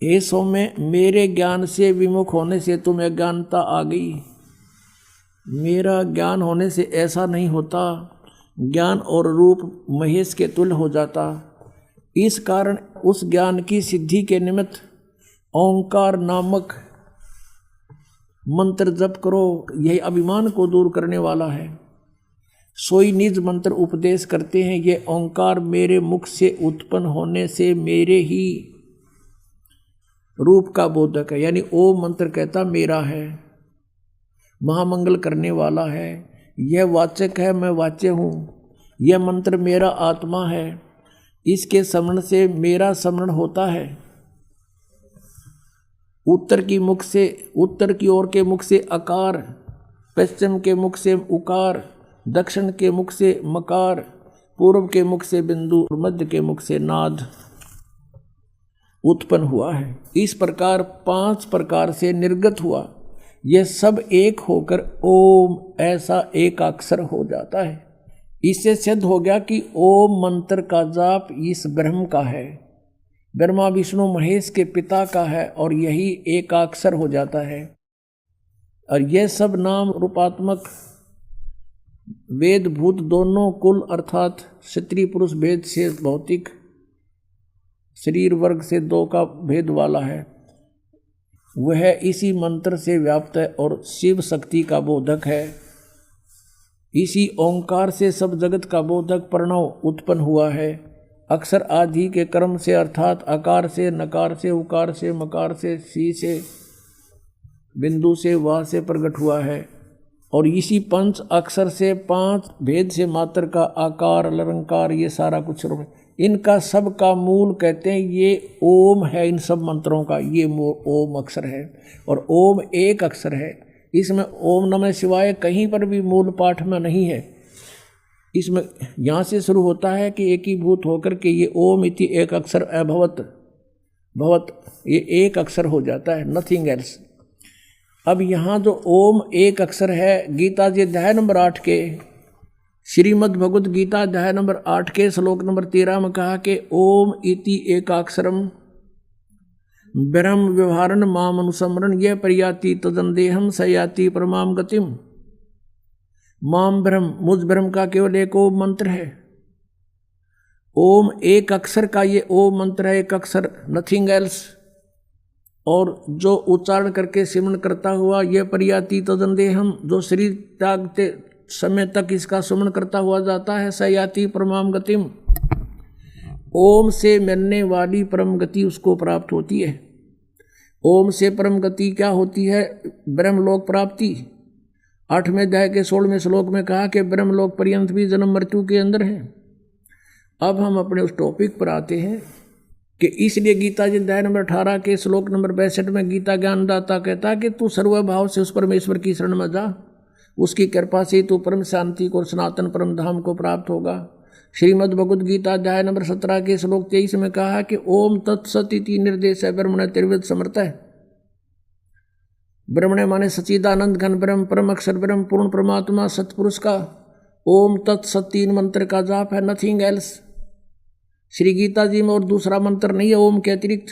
S1: हे सौम्य, मेरे ज्ञान से विमुख होने से तुम्हें अज्ञानता आ गई। मेरा ज्ञान होने से ऐसा नहीं होता, ज्ञान और रूप महेश के तुल्य हो जाता। इस कारण उस ज्ञान की सिद्धि के निमित्त ओंकार नामक मंत्र जप करो। यही अभिमान को दूर करने वाला है। सोई निज मंत्र उपदेश करते हैं। ये ओंकार मेरे मुख से उत्पन्न होने से मेरे ही रूप का बोधक है। यानी ओम मंत्र कहता मेरा है, महामंगल करने वाला है। यह वाचक है, मैं वाच्य हूँ। यह मंत्र मेरा आत्मा है। इसके स्मरण से मेरा स्मरण होता है। उत्तर की ओर के मुख से अकार, पश्चिम के मुख से उकार, दक्षिण के मुख से मकार, पूर्व के मुख से बिंदु, मध्य के मुख से नाद उत्पन्न हुआ है। इस प्रकार 5 प्रकार से निर्गत हुआ। यह सब एक होकर ओम ऐसा एक अक्षर हो जाता है। इससे सिद्ध हो गया कि ओम मंत्र का जाप इस ब्रह्म का है, ब्रह्मा विष्णु महेश के पिता का है, और यही एक अक्षर हो जाता है। और यह सब नाम रूपात्मक वेद भूत दोनों कुल अर्थात स्त्री पुरुष भेद से भौतिक शरीर वर्ग से 2 का भेद वाला है, वह इसी मंत्र से व्याप्त है और शिव शक्ति का बोधक है। इसी ओंकार से सब जगत का बोधक प्रणव उत्पन्न हुआ है। अक्षर आदि के क्रम से अर्थात आकार से, नकार से, उकार से, मकार से, सी से, बिंदु से, वाह से प्रकट हुआ है। और इसी 5 अक्षर से 5 भेद से मात्र का आकार, अलंकार, ये सारा कुछ इनका सब का मूल कहते हैं ये ओम है। इन सब मंत्रों का ये ओम अक्षर है, और ओम एक अक्षर है। इसमें ओम नमः शिवाय कहीं पर भी मूल पाठ में नहीं है। इसमें यहाँ से शुरू होता है कि एकीभूत होकर के ये ओम इति एक अक्षर अभवत भवत, ये एक अक्षर हो जाता है, नथिंग एल्स। अब यहाँ जो ओम एक अक्षर है, गीता जी अध्याय नंबर 8 के श्रीमद् भगवद गीता अध्याय नंबर 8 के श्लोक नंबर 13 में कहा कि ओम इति एकाक्षरम ब्रह्म व्यवहारन माम अनुसमरण यह प्रयाति तदंदेहम सयाति परमाम गतिम। माम ब्रह्म, मुझ ब्रह्म का केवल एक ओम मंत्र है। ओम एक अक्षर का ये ओम मंत्र है, एक अक्षर, नथिंग एल्स। और जो उच्चारण करके सिमरण करता हुआ यह प्रयाति तदंदेहम, जो शरीर त्यागते समय तक इसका सुमन करता हुआ जाता है, सयाति परमाम गतिम, ओम से मिलने वाली परम गति उसको प्राप्त होती है। ओम से परम गति क्या होती है? ब्रह्मलोक प्राप्ति। 8वें अध्याय के 16वें श्लोक में कहा कि ब्रह्मलोक पर्यंत भी जन्म मृत्यु के अंदर है। अब हम अपने उस टॉपिक पर आते हैं कि इसलिए गीता जी अध्याय नंबर 18 के श्लोक नंबर 62 में गीता ज्ञानदाता कहता है कि तू सर्वभाव से उस परमेश्वर की शरण में जा, उसकी कृपा से तू परम शांति को, सनातन परम धाम को प्राप्त होगा। श्रीमद् भगवद गीता अध्याय नंबर 17 के श्लोक 23 में कहा है कि ओम तत्सत इति निर्देश है ब्रह्मण त्रिविध समर्थ है। ब्रह्मण माने सच्चिदानंद घन ब्रह्म, परम अक्षर ब्रह्म, पूर्ण परमात्मा सतपुरुष का ओम तत्सत 3 मंत्र का जाप है, नथिंग एल्स। श्री गीता जी में और दूसरा मंत्र नहीं है ओम के अतिरिक्त।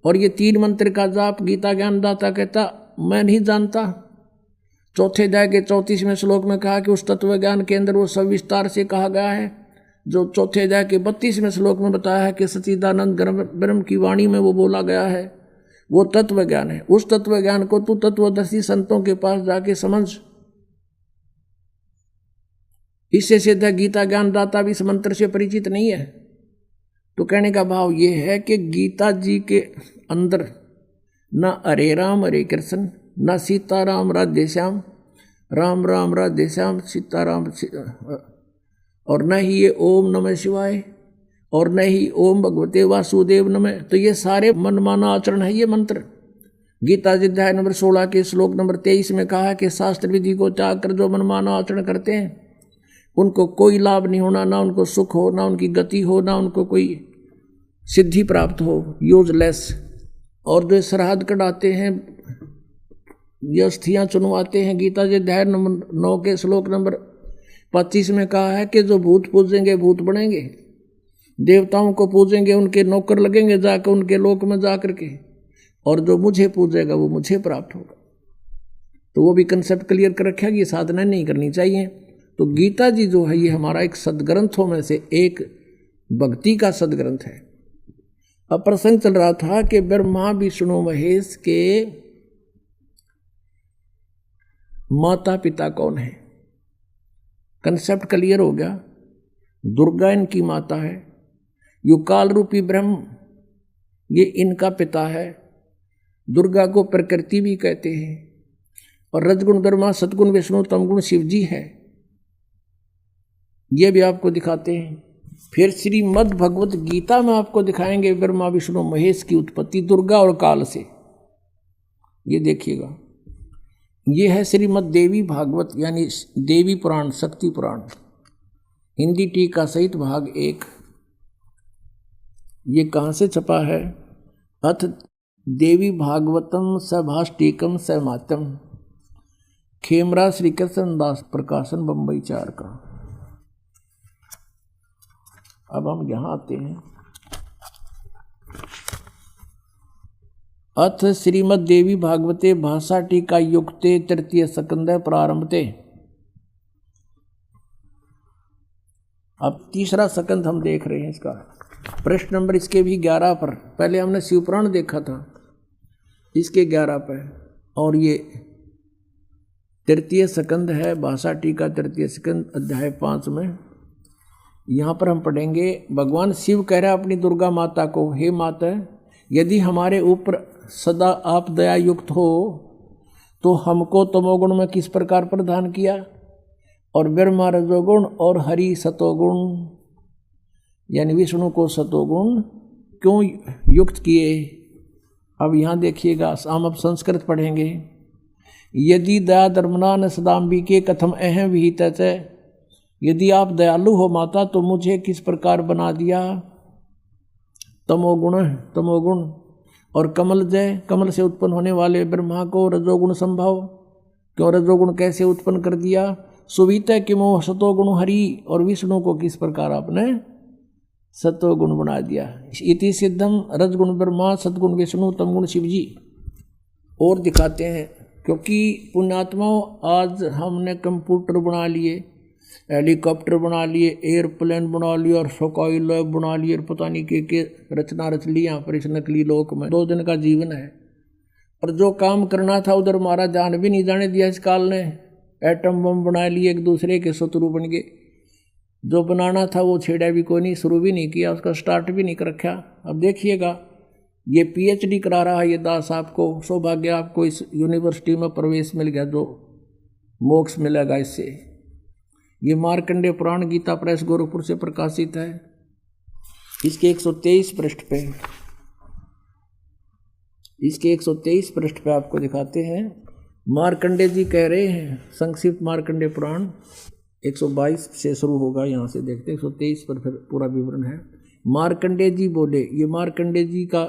S1: और ये 3 मंत्र का जाप गीता ज्ञानदाता कहता मैं नहीं जानता। 4 अध्याय के 34वें श्लोक में कहा कि उस तत्व ज्ञान के अंदर वो सब विस्तार से कहा गया है, जो 4 अध्याय के 32वें श्लोक में बताया है कि सच्चिदानंद ब्रह्म की वाणी में वो बोला गया है, वो तत्व ज्ञान है। उस तत्व ज्ञान को तू तत्वदर्शी संतों के पास जाके समझ। इससे सिद्ध है गीता ज्ञानदाता भी इस मंत्र से परिचित नहीं है। तो कहने का भाव ये है कि गीता जी के अंदर न हरे राम हरे कृष्ण, न सीताराम राधे श्याम, राम राम राधे श्याम सीताराम, और न ही ये ओम नमः शिवाय, और न ही ओम भगवते वासुदेव नमः। तो ये सारे मनमाना आचरण है ये मंत्र। गीता जी अध्याय नंबर 16 के श्लोक नंबर 23 में कहा है कि शास्त्र विधि को त्याग कर जो मनमाना आचरण करते हैं उनको कोई लाभ नहीं होना, ना उनको सुख हो, ना उनकी गति हो, ना उनको कोई सिद्धि प्राप्त हो, यूजलेस। और जो श्राद्ध कढ़ाते हैं, ये अस्थियाँ चुनवाते हैं, गीता जी अध्याय नंबर 9 के श्लोक नंबर 25 में कहा है कि जो भूत पूजेंगे भूत बनेंगे, देवताओं को पूजेंगे उनके नौकर लगेंगे जाकर उनके लोक में जा कर के, और जो मुझे पूजेगा वो मुझे प्राप्त होगा। तो वो भी कंसेप्ट क्लियर कर रखा कि ये साधना नहीं करनी चाहिए। तो गीता जी जो है ये हमारा एक सदग्रंथों में से एक भक्ति का सदग्रंथ है। अब प्रसंग चल रहा था कि ब्रह्मा विष्णु महेश के माता पिता कौन है। कंसेप्ट क्लियर हो गया। दुर्गा इनकी माता है, यो काल रूपी ब्रह्म ये इनका पिता है। दुर्गा को प्रकृति भी कहते हैं, और रजगुण ब्रह्मा, सतगुण विष्णु, तमगुण शिव जी है। ये भी आपको दिखाते हैं। फिर श्रीमद् भगवत गीता में आपको दिखाएंगे ब्रह्मा विष्णु महेश की उत्पत्ति दुर्गा और काल से। ये देखिएगा, ये है श्रीमद् देवी भागवत यानी देवी पुराण, शक्ति पुराण, हिंदी टीका सहित भाग 1। ये कहाँ से छपा है? अथ देवी भागवतम सभाष्टिकम समात्यम, खेमरा श्री कृष्ण दास प्रकाशन, बम्बई 4 का। अब हम यहाँ आते हैं। अथ श्रीमद् देवी भागवते भाषा टीका युक्ते तृतीय स्कंध प्रारंभते। अब तीसरा स्कंध हम देख रहे हैं इसका, प्रश्न नंबर इसके भी 11 पर। पहले हमने शिवपुराण देखा था, इसके 11 पर, और ये तृतीय स्कंध है भाषा टीका तृतीय स्कंध अध्याय 5 में। यहाँ पर हम पढ़ेंगे, भगवान शिव कह रहा है अपनी दुर्गा माता को, हे माता, यदि हमारे ऊपर सदा आप दया युक्त हो तो हमको तमोगुण में किस प्रकार प्रदान किया, और ब्रह्मा रजोगुण और हरि सतोगुण यानी विष्णु को सतोगुण क्यों युक्त किए। अब यहाँ देखिएगा, हम अब संस्कृत पढ़ेंगे। यदि दया धर्मना न सदाम्बिके कथम अहम विहित, यदि आप दयालु हो माता तो मुझे किस प्रकार बना दिया। तमोगुण और कमल जय, कमल से उत्पन्न होने वाले ब्रह्मा को रजोगुण संभव, क्यों रजोगुण कैसे उत्पन्न कर दिया। सुवित किमो सतोगुण हरि, और विष्णु को किस प्रकार आपने सतोगुण बना दिया। इति सिद्धम रजगुण ब्रह्मा सतगुण विष्णु तमगुण शिवजी। और दिखाते हैं, क्योंकि पुण्यात्माओं आज हमने कंप्यूटर बना लिए, हेलीकॉप्टर बना लिए, एयरप्लेन बना लिए, और स्काई लैब बना लिए, और पता नहीं के रचना रच ली यहाँ पर इस नकली लोक में। 2 दिन का जीवन है, और जो काम करना था उधर हमारा जान भी नहीं जाने दिया इस काल ने। एटम बम बना लिए, एक दूसरे के शत्रु बन गए। जो बनाना था वो छेड़ा भी कोई नहीं, शुरू भी नहीं किया, उसका स्टार्ट भी नहीं कर रखा। अब देखिएगा, ये PhD करा रहा है ये दास आपको, सौभाग्य आपको इस यूनिवर्सिटी में प्रवेश मिल गया, जो मोक्ष मिलेगा इससे। ये मार्कंडेय पुराण गीता प्रेस गोरखपुर से प्रकाशित है। इसके 123 पृष्ठ पे, इसके 123 पृष्ठ पे आपको दिखाते हैं। मार्कंडेय जी कह रहे हैं, संक्षिप्त मार्कंडेय पुराण 122 से शुरू होगा, यहाँ से देखते हैं 123 पर फिर पूरा विवरण है। मार्कंडेय जी बोले, ये मार्कंडेय जी का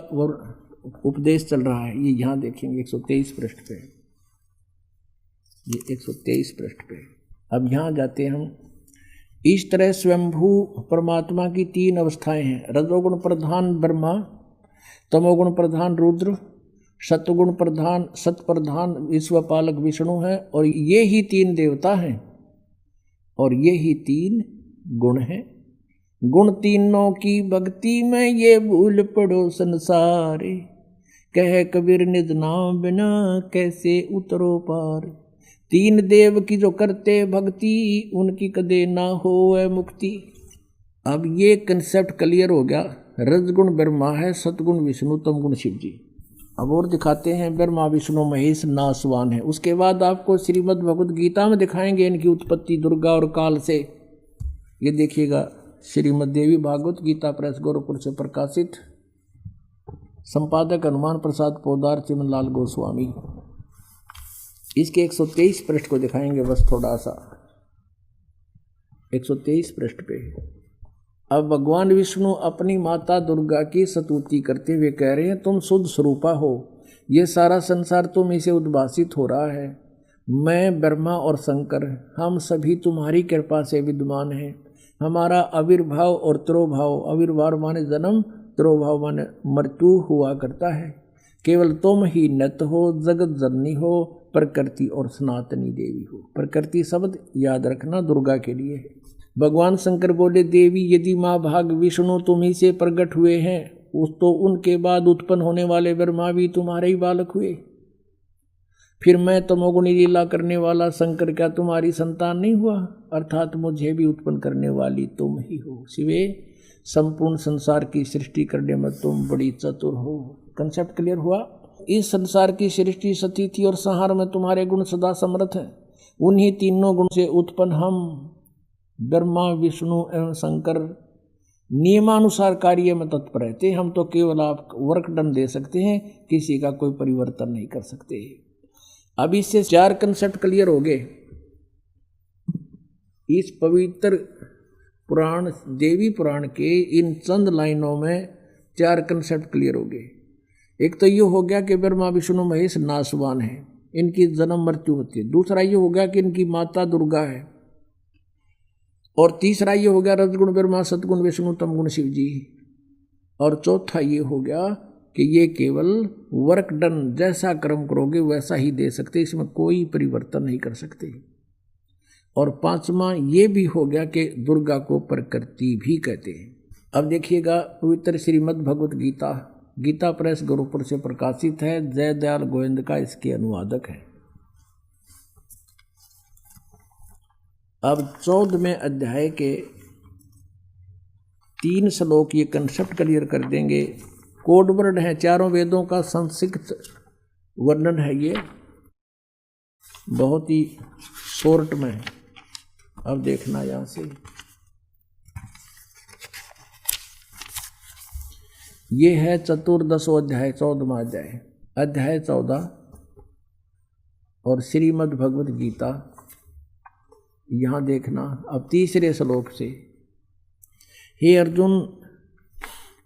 S1: उपदेश चल रहा है, ये यहाँ देखेंगे 123 पृष्ठ पे, ये 123 पृष्ठ पे। अब यहाँ जाते हैं हम। इस तरह स्वयंभू परमात्मा की 3 अवस्थाएं हैं, रजोगुण प्रधान ब्रह्मा, तमोगुण प्रधान रुद्र, सतगुण प्रधान सतप्रधान विश्वपालक विष्णु है, और ये ही 3 देवता हैं, और ये ही 3 गुण हैं। गुण तीनों की भक्ति में ये भूल पड़ो संसारे, कह कबीर निज नाम बिना कैसे उतरो पार। 3 देव की जो करते भक्ति, उनकी कदे ना होए मुक्ति। अब ये कंसेप्ट क्लियर हो गया, रजगुण ब्रह्मा है, सतगुण विष्णु, तमगुण शिव जी। अब और दिखाते हैं, ब्रह्मा विष्णु महेश नासवान है। उसके बाद आपको श्रीमद् भगवत गीता में दिखाएंगे इनकी उत्पत्ति दुर्गा और काल से। ये देखिएगा, श्रीमद् देवी भागवत गीता प्रेस गोरखपुर से प्रकाशित, संपादक हनुमान प्रसाद पोदार चिमनलाल गोस्वामी। इसके 123 पृष्ठ को दिखाएंगे बस थोड़ा सा, 123 पृष्ठ पे। अब भगवान विष्णु अपनी माता दुर्गा की स्तुति करते हुए कह रहे हैं, तुम शुद्ध स्वरूपा हो, ये सारा संसार तुम इसे उद्भासित हो रहा है। मैं ब्रह्मा और शंकर, हम सभी तुम्हारी कृपा से विद्यमान हैं। हमारा आविर्भाव और तिरोभाव, आविर्भाव माने जन्म, तिरोभाव माने मृत्यु हुआ करता है। केवल तुम ही नत हो, जगत जननी हो, प्रकृति और सनातनी देवी हो। प्रकृति शब्द याद रखना दुर्गा के लिए है। भगवान शंकर बोले, देवी यदि माँ भाग विष्णु तुम ही से प्रकट हुए हैं, उस तो उनके बाद उत्पन्न होने वाले ब्रह्मा भी तुम्हारे ही बालक हुए। फिर मैं तमोगुणी लीला करने वाला शंकर क्या तुम्हारी संतान नहीं हुआ? अर्थात मुझे भी उत्पन्न करने वाली तुम ही हो। शिवे, संपूर्ण संसार की सृष्टि करने में तुम बड़ी चतुर हो। कंसेप्ट क्लियर हुआ? इस संसार की सृष्टि स्थिति और संहार में तुम्हारे गुण सदा समर्थ हैं। उन्हीं तीनों गुण से उत्पन्न हम ब्रह्मा विष्णु एवं शंकर नियमानुसार कार्य में तत्पर रहते हैं। हम तो केवल आप वर्क डन दे सकते हैं, किसी का कोई परिवर्तन नहीं कर सकते। अब इससे 4 कंसेप्ट क्लियर हो गए। इस पवित्र पुराण, देवी पुराण के इन चंद लाइनों में 4 कंसेप्ट क्लियर हो गए। एक तो ये हो गया कि ब्रह्मा विष्णु महेश नासवान है, इनकी जन्म मृत्यु होती है। दूसरा ये हो गया कि इनकी माता दुर्गा है। और तीसरा ये हो गया रजगुण ब्रह्मा, सतगुण विष्णु, तमगुण शिव जी। और चौथा ये हो गया कि ये केवल वर्क डन, जैसा कर्म करोगे वैसा ही दे सकते, इसमें कोई परिवर्तन नहीं कर सकते। और पांचवा ये भी हो गया कि दुर्गा को प्रकृति भी कहते हैं। अब देखिएगा पवित्र श्रीमद् भगवत गीता, गीता प्रेस गुरुपुर से प्रकाशित है। जयदयाल गोविंद का इसके अनुवादक है। अब 14वें अध्याय के 3 श्लोक ये कंसेप्ट क्लियर कर देंगे। कोड वर्ड है, चारों वेदों का संक्षिप्त वर्णन है, ये बहुत ही शॉर्ट में है। अब देखना यहां से, ये है चतुर्दशो अध्याय, 14वां अध्याय, अध्याय 14 और श्रीमद् भगवत गीता। यहां देखना अब 3रे श्लोक से, हे अर्जुन,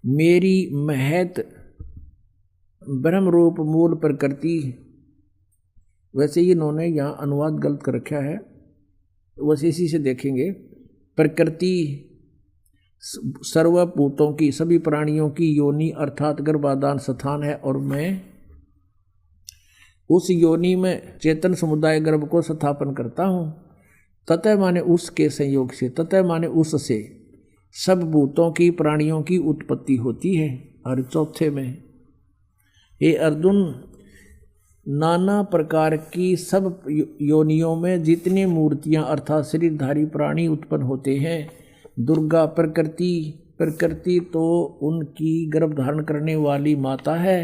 S1: मेरी महत ब्रह्म रूप मूल प्रकृति, वैसे ही इन्होंने यहाँ अनुवाद गलत कर रखा है, वैसे इसी से देखेंगे। प्रकृति सर्वभूतों की, सभी प्राणियों की योनि अर्थात गर्भाधान स्थान है, और मैं उस योनि में चेतन समुदाय गर्भ को स्थापन करता हूँ। ततः माने उसके संयोग से, ततः माने उससे सब भूतों की, प्राणियों की उत्पत्ति होती है। और चौथे में, हे अर्जुन, नाना प्रकार की सब योनियों में जितनी मूर्तियां अर्थात शरीरधारी प्राणी उत्पन्न होते हैं, दुर्गा प्रकृति, प्रकृति तो उनकी गर्भ धारण करने वाली माता है,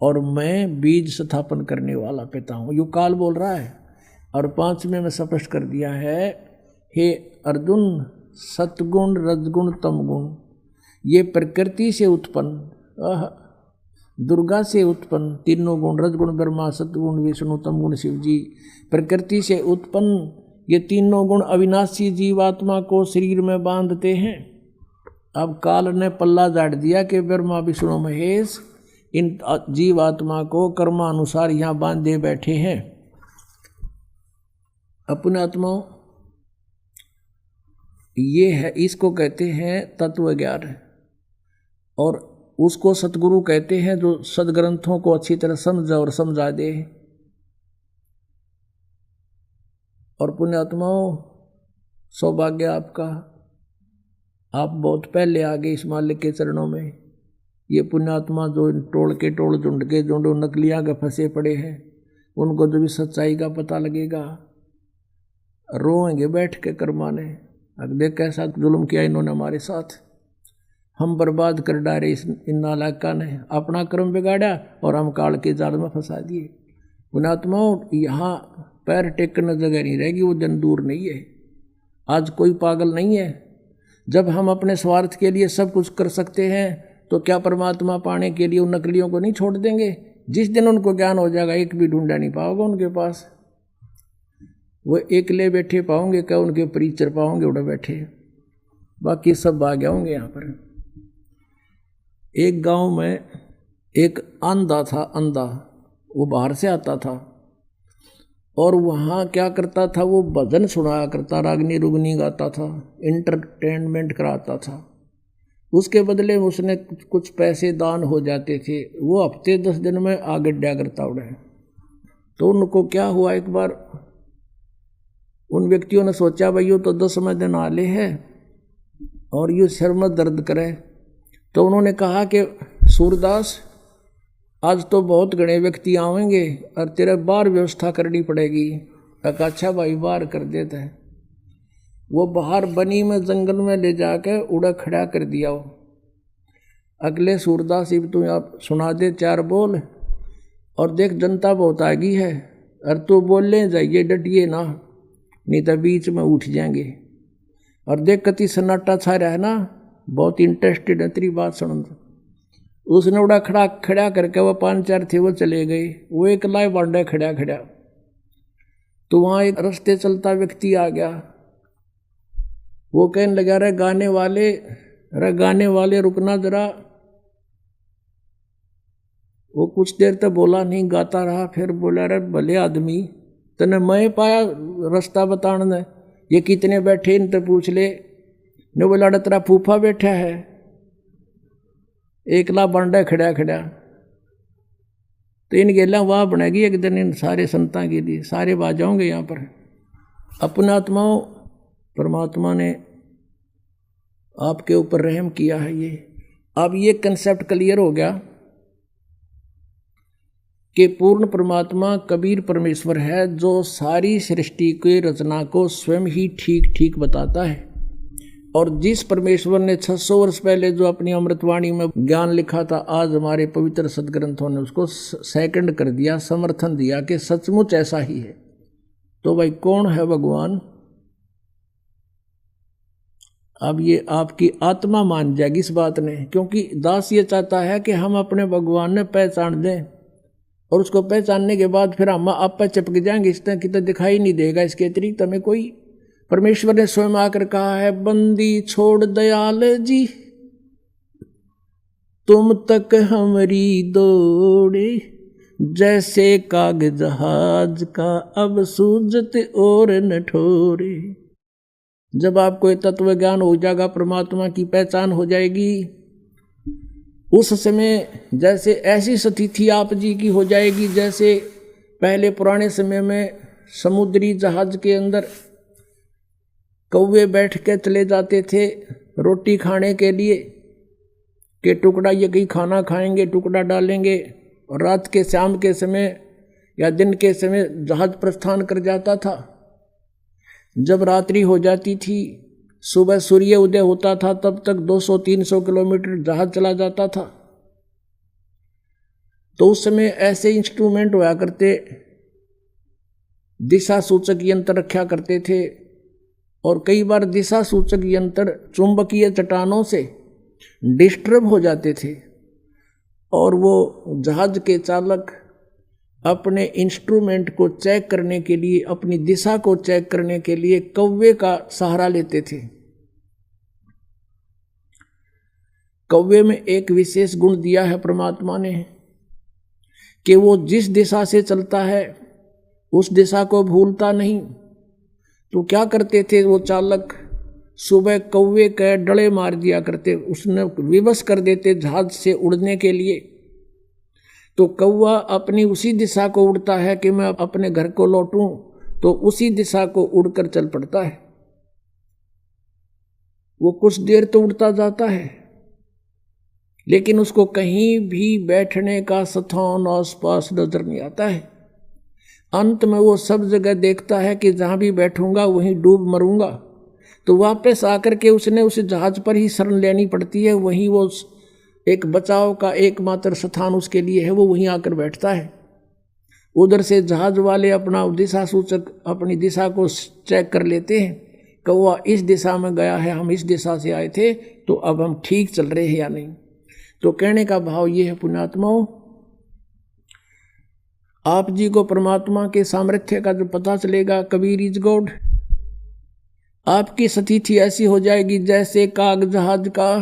S1: और मैं बीज स्थापन करने वाला पिता हूँ। यू काल बोल रहा है। और 5वें में स्पष्ट कर दिया है, हे अर्जुन, सतगुण रजगुण तमगुण ये प्रकृति से उत्पन्न, दुर्गा से उत्पन्न तीनों गुण, रजगुण ब्रह्मा, सतगुण विष्णु, तमगुण शिव जी, प्रकृति से उत्पन्न ये तीनों गुण अविनाशी जीवात्मा को शरीर में बांधते हैं। अब काल ने पल्ला झाड़ दिया कि ब्रह्मा विष्णु महेश इन जीवात्मा को कर्मानुसार यहाँ बांधे बैठे हैं। अपने आत्माओं, ये है, इसको कहते हैं तत्व ज्ञान, और उसको सतगुरु कहते हैं जो सदग्रंथों को अच्छी तरह समझा और समझा दे। और पुण्यात्माओं, सौभाग्य आपका, आप बहुत पहले आ गए इस मालिक के चरणों में। ये पुण्यात्मा जो टोल के टोल, झुंड के झुंड नकलियां के फंसे पड़े हैं, उनको जो भी सच्चाई का पता लगेगा रोएंगे बैठ के कर्माने। अब देख कैसा जुल्म किया इन्होंने हमारे साथ, हम बर्बाद कर डाले इन नालायका ने, अपना कर्म बिगाड़ा और हम काल के जाल में फंसा दिए। पुण्यात्माओं, यहाँ पैर टेकने जगह नहीं रहेगी, वो दिन दूर नहीं है। आज कोई पागल नहीं है। जब हम अपने स्वार्थ के लिए सब कुछ कर सकते हैं, तो क्या परमात्मा पाने के लिए उन नकलियों को नहीं छोड़ देंगे? जिस दिन उनको ज्ञान हो जाएगा, एक भी ढूंढा नहीं पाओगे उनके पास। वो एकले बैठे पाओगे, क्या उनके परिचर पाओगे उड़े बैठे, बाकी सब आ गया होंगे। यहाँ पर एक गांव में एक अंधा था, अंधा, वो बाहर से आता था, और वहाँ क्या करता था, वो भजन सुनाया करता, रागनी रुगनी गाता था, इंटरटेनमेंट कराता था। उसके बदले उसने कुछ पैसे दान हो जाते थे, वो हफ्ते 10 दिन में आगे डा करता उड़े। तो उनको क्या हुआ, एक बार उन व्यक्तियों ने सोचा भाई यो तो 10वें दिन आले है और ये सिर में दर्द करे, तो उन्होंने कहा कि सूरदास, आज तो बहुत घने व्यक्ति आवेंगे और तेरे बाहर व्यवस्था करनी पड़ेगी। कहा अच्छा भाई, बाहर कर देते हैं। वो बाहर बनी में जंगल में ले जाकर उड़ा खड़ा कर दिया। अगले सूरदास, इब तू आप सुना दे 4 बोल, और देख जनता बहुत आ गई है, और तू बोलने जाइए, डटिए ना, नहीं तो बीच में उठ जाएंगे। और देख कति सन्नाटा छा रहा है ना, बहुत इंटरेस्टेड है तेरी बात सुन। उसने उड़ा खड़ा खड़ा करके वो 5-4 थे वो चले गए, वो एक लाए बांडे खड़ा खड़ा। तो वहाँ एक रास्ते चलता व्यक्ति आ गया, वो कहने लगा रे गाने वाले रुकना जरा। वो कुछ देर तक बोला नहीं, गाता रहा, फिर बोला रे भले आदमी तने मैं पाया रास्ता बताने ने, ये कितने बैठे इनसे पूछ ले। ने बोला तेरा फूफा बैठा है, एकला बांडा खड़ा खड़ा। तो इन गेला वाह बनेगी एक दिन इन सारे संतां की दी, सारे बाजाओंगे यहाँ पर। अपना आत्माओं परमात्मा ने आपके ऊपर रहम किया है। ये अब ये कंसेप्ट क्लियर हो गया कि पूर्ण परमात्मा कबीर परमेश्वर है, जो सारी सृष्टि की रचना को स्वयं ही ठीक ठीक बताता है। और जिस परमेश्वर ने 600 वर्ष पहले जो अपनी अमृतवाणी में ज्ञान लिखा था, आज हमारे पवित्र सदग्रंथों ने उसको सेकंड कर दिया, समर्थन दिया कि सचमुच ऐसा ही है। तो भाई कौन है भगवान? अब ये आपकी आत्मा मान जाएगी इस बात ने, क्योंकि दास ये चाहता है कि हम अपने भगवान ने पहचान दें, और उसको पहचानने के बाद फिर हम आप पर चिपक जाएंगे, इस तरह की तो दिखाई नहीं देगा इसके अतिरिक्त हमें कोई। परमेश्वर ने स्वयं आकर कहा है, बंदी छोड़ दयाल जी तुम तक हमारी दौड़े, जैसे काग जहाज का अब सूझत और न ठोरे। जब आपको ये तत्व ज्ञान हो जाएगा, परमात्मा की पहचान हो जाएगी, उस समय जैसे ऐसी स्थिति आप जी की हो जाएगी जैसे पहले पुराने समय में समुद्री जहाज के अंदर कौवे बैठ के चले जाते थे रोटी खाने के लिए, कि टुकड़ा ये कहीं खाना खाएंगे, टुकड़ा डालेंगे, और रात के शाम के समय या दिन के समय जहाज प्रस्थान कर जाता था। जब रात्रि हो जाती थी, सुबह सूर्य उदय होता था, तब तक 200-300 किलोमीटर जहाज चला जाता था। तो उस समय ऐसे इंस्ट्रूमेंट हुआ करते, दिशा सूचक यंत्र रखा करते थे, और कई बार दिशा सूचक यंत्र चुंबकीय चट्टानों से डिस्टर्ब हो जाते थे, और वो जहाज के चालक अपने इंस्ट्रूमेंट को चेक करने के लिए, अपनी दिशा को चेक करने के लिए कौवे का सहारा लेते थे। कौवे में एक विशेष गुण दिया है परमात्मा ने कि वो जिस दिशा से चलता है उस दिशा को भूलता नहीं। तो क्या करते थे वो चालक, सुबह कौवे के डले मार दिया करते, उसने विवश कर देते जहाज से उड़ने के लिए। तो कौवा अपनी उसी दिशा को उड़ता है कि मैं अपने घर को लौटूं, तो उसी दिशा को उड़कर चल पड़ता है। वो कुछ देर तो उड़ता जाता है, लेकिन उसको कहीं भी बैठने का स्थान आसपास नजर नहीं आता है। अंत में वो सब जगह देखता है कि जहां भी बैठूंगा वहीं डूब मरूंगा। तो वापस आकर के उसने उस जहाज पर ही शरण लेनी पड़ती है, वहीं वो एक बचाव का एकमात्र स्थान उसके लिए है, वो वहीं आकर बैठता है। उधर से जहाज वाले अपना दिशा सूचक अपनी दिशा को चेक कर लेते हैं, कौवा इस दिशा में गया है, हम इस दिशा से आए थे, तो अब हम ठीक चल रहे हैं या नहीं। तो कहने का भाव ये है पुण्यात्माओं, आप जी को परमात्मा के सामर्थ्य का जो पता चलेगा, कबीर इज गॉड, आपकी स्थिति ऐसी हो जाएगी जैसे काग जहाज का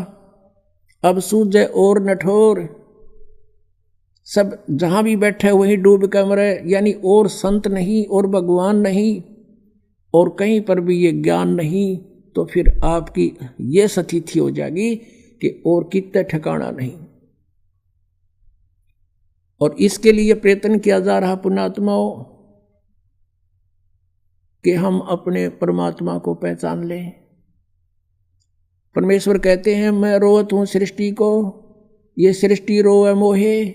S1: अब सूझे और नठोर। सब जहां भी बैठे वहीं डूब के मरे, यानी और संत नहीं और भगवान नहीं और कहीं पर भी ये ज्ञान नहीं, तो फिर आपकी ये स्थिति हो जाएगी कि और कितने ठिकाना नहीं। और इसके लिए प्रयत्न किया जा रहा पुण्यात्माओं कि हम अपने परमात्मा को पहचान लें। परमेश्वर कहते हैं, मैं रोवत हूँ सृष्टि को, ये सृष्टि रोवे मोहे,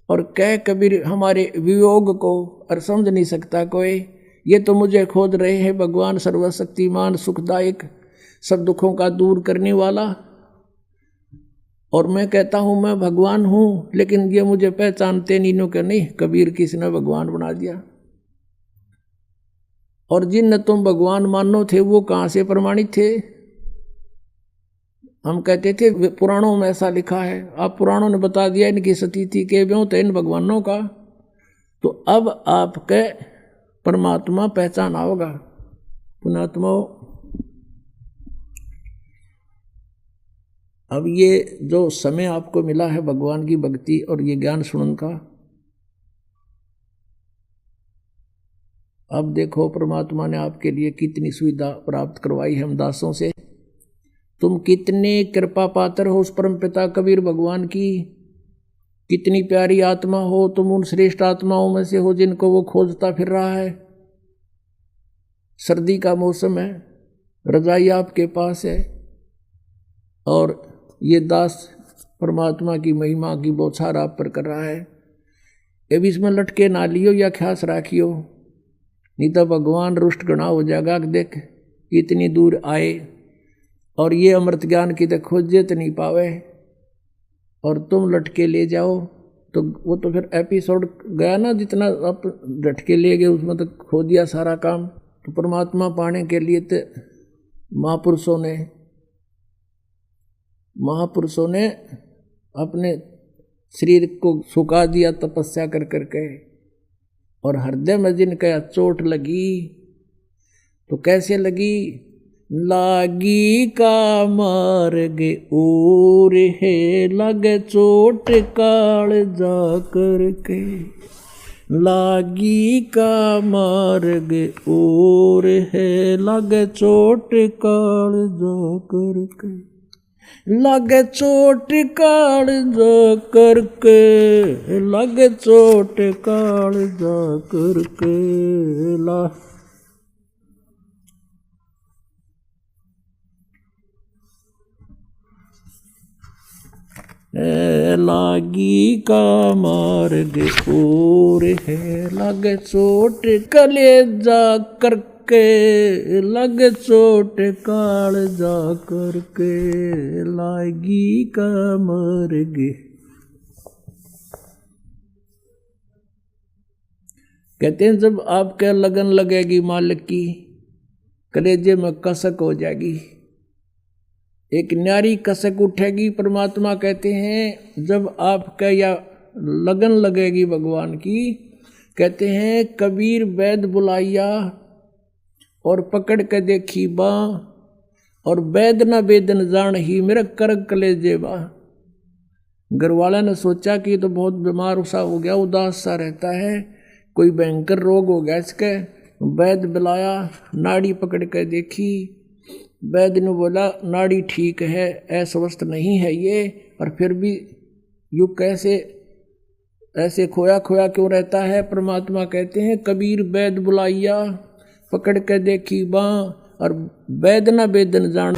S1: और कह कबीर हमारे वियोग को, और समझ नहीं सकता कोई, ये तो मुझे खोज रहे हैं भगवान सर्वशक्तिमान सुखदायक सब दुखों का दूर करने वाला। और मैं कहता हूँ मैं भगवान हूँ, लेकिन ये मुझे पहचानते नहीं, के नहीं, कबीर किसने भगवान बना दिया। और जिन तुम भगवान मानो थे वो कहाँ से प्रमाणित थे? हम कहते थे पुराणों में ऐसा लिखा है, अब पुराणों ने बता दिया इनकी स्थिति के ब्यों तो इन भगवानों का, तो अब आपके परमात्मा पहचाना होगा। पुणात्मा, अब ये जो समय आपको मिला है भगवान की भक्ति और ये ज्ञान सुनने का, अब देखो परमात्मा ने आपके लिए कितनी सुविधा प्राप्त करवाई है हम दासों से। तुम कितने कृपा पात्र हो उस परम पिता कबीर भगवान की, कितनी प्यारी आत्मा हो तुम, उन श्रेष्ठ आत्माओं में से हो जिनको वो खोजता फिर रहा है। सर्दी का मौसम है, रजाई आपके पास है, और ये दास परमात्मा की महिमा की बौछार आप पर कर रहा है। अब इसमें लटके ना लियो या ख्यास राखियो, नहीं तो भगवान रुष्ट गणा हो जाएगा। देख इतनी दूर आए और ये अमृत ज्ञान की तो खोजे तो नहीं पावे, और तुम लटके ले जाओ, तो वो तो फिर एपिसोड गया ना, जितना आप लटके ले गए उसमें तो खो दिया सारा काम। तो परमात्मा पाने के लिए तो महापुरुषों ने अपने शरीर को सुखा दिया तपस्या कर करके, और हृदय में जिनका चोट लगी तो कैसे लगी, लागी का मार्ग और है लगे चोट काल जा करके, लागी का मार्ग और है लगे चोट काल जा करके, लगे चोट काल जा करके, लगे चोट काल जा करके, लागी का मार्ग और है लगे चोट कलेजा करके, लगे चोट काल जा करके, लागी का मार्ग। कहते हैं जब आपके लगन लगेगी मालिक की, कलेजे में कसक हो जाएगी, एक न्यारी कसक उठेगी। परमात्मा कहते हैं जब आपका या लगन लगेगी भगवान की, कहते हैं कबीर वैद बुलाइया और पकड़ के देखी बा, और वैद न वेदन जान ही मेरा करक कलेजे बा। घर वाला ने सोचा कि तो बहुत बीमार सा हो गया, उदास सा रहता है, कोई भयंकर रोग हो गया इसके। वैद बुलाया, नाड़ी पकड़ के देखी, वैद्य ने बोला नाड़ी ठीक है, अस्वस्थ नहीं है ये, और फिर भी यू कैसे ऐसे खोया खोया क्यों रहता है। परमात्मा कहते हैं कबीर वैद्य बुलाइया, पकड़ के देखी बाँ, और वैद्य न वेदन जान।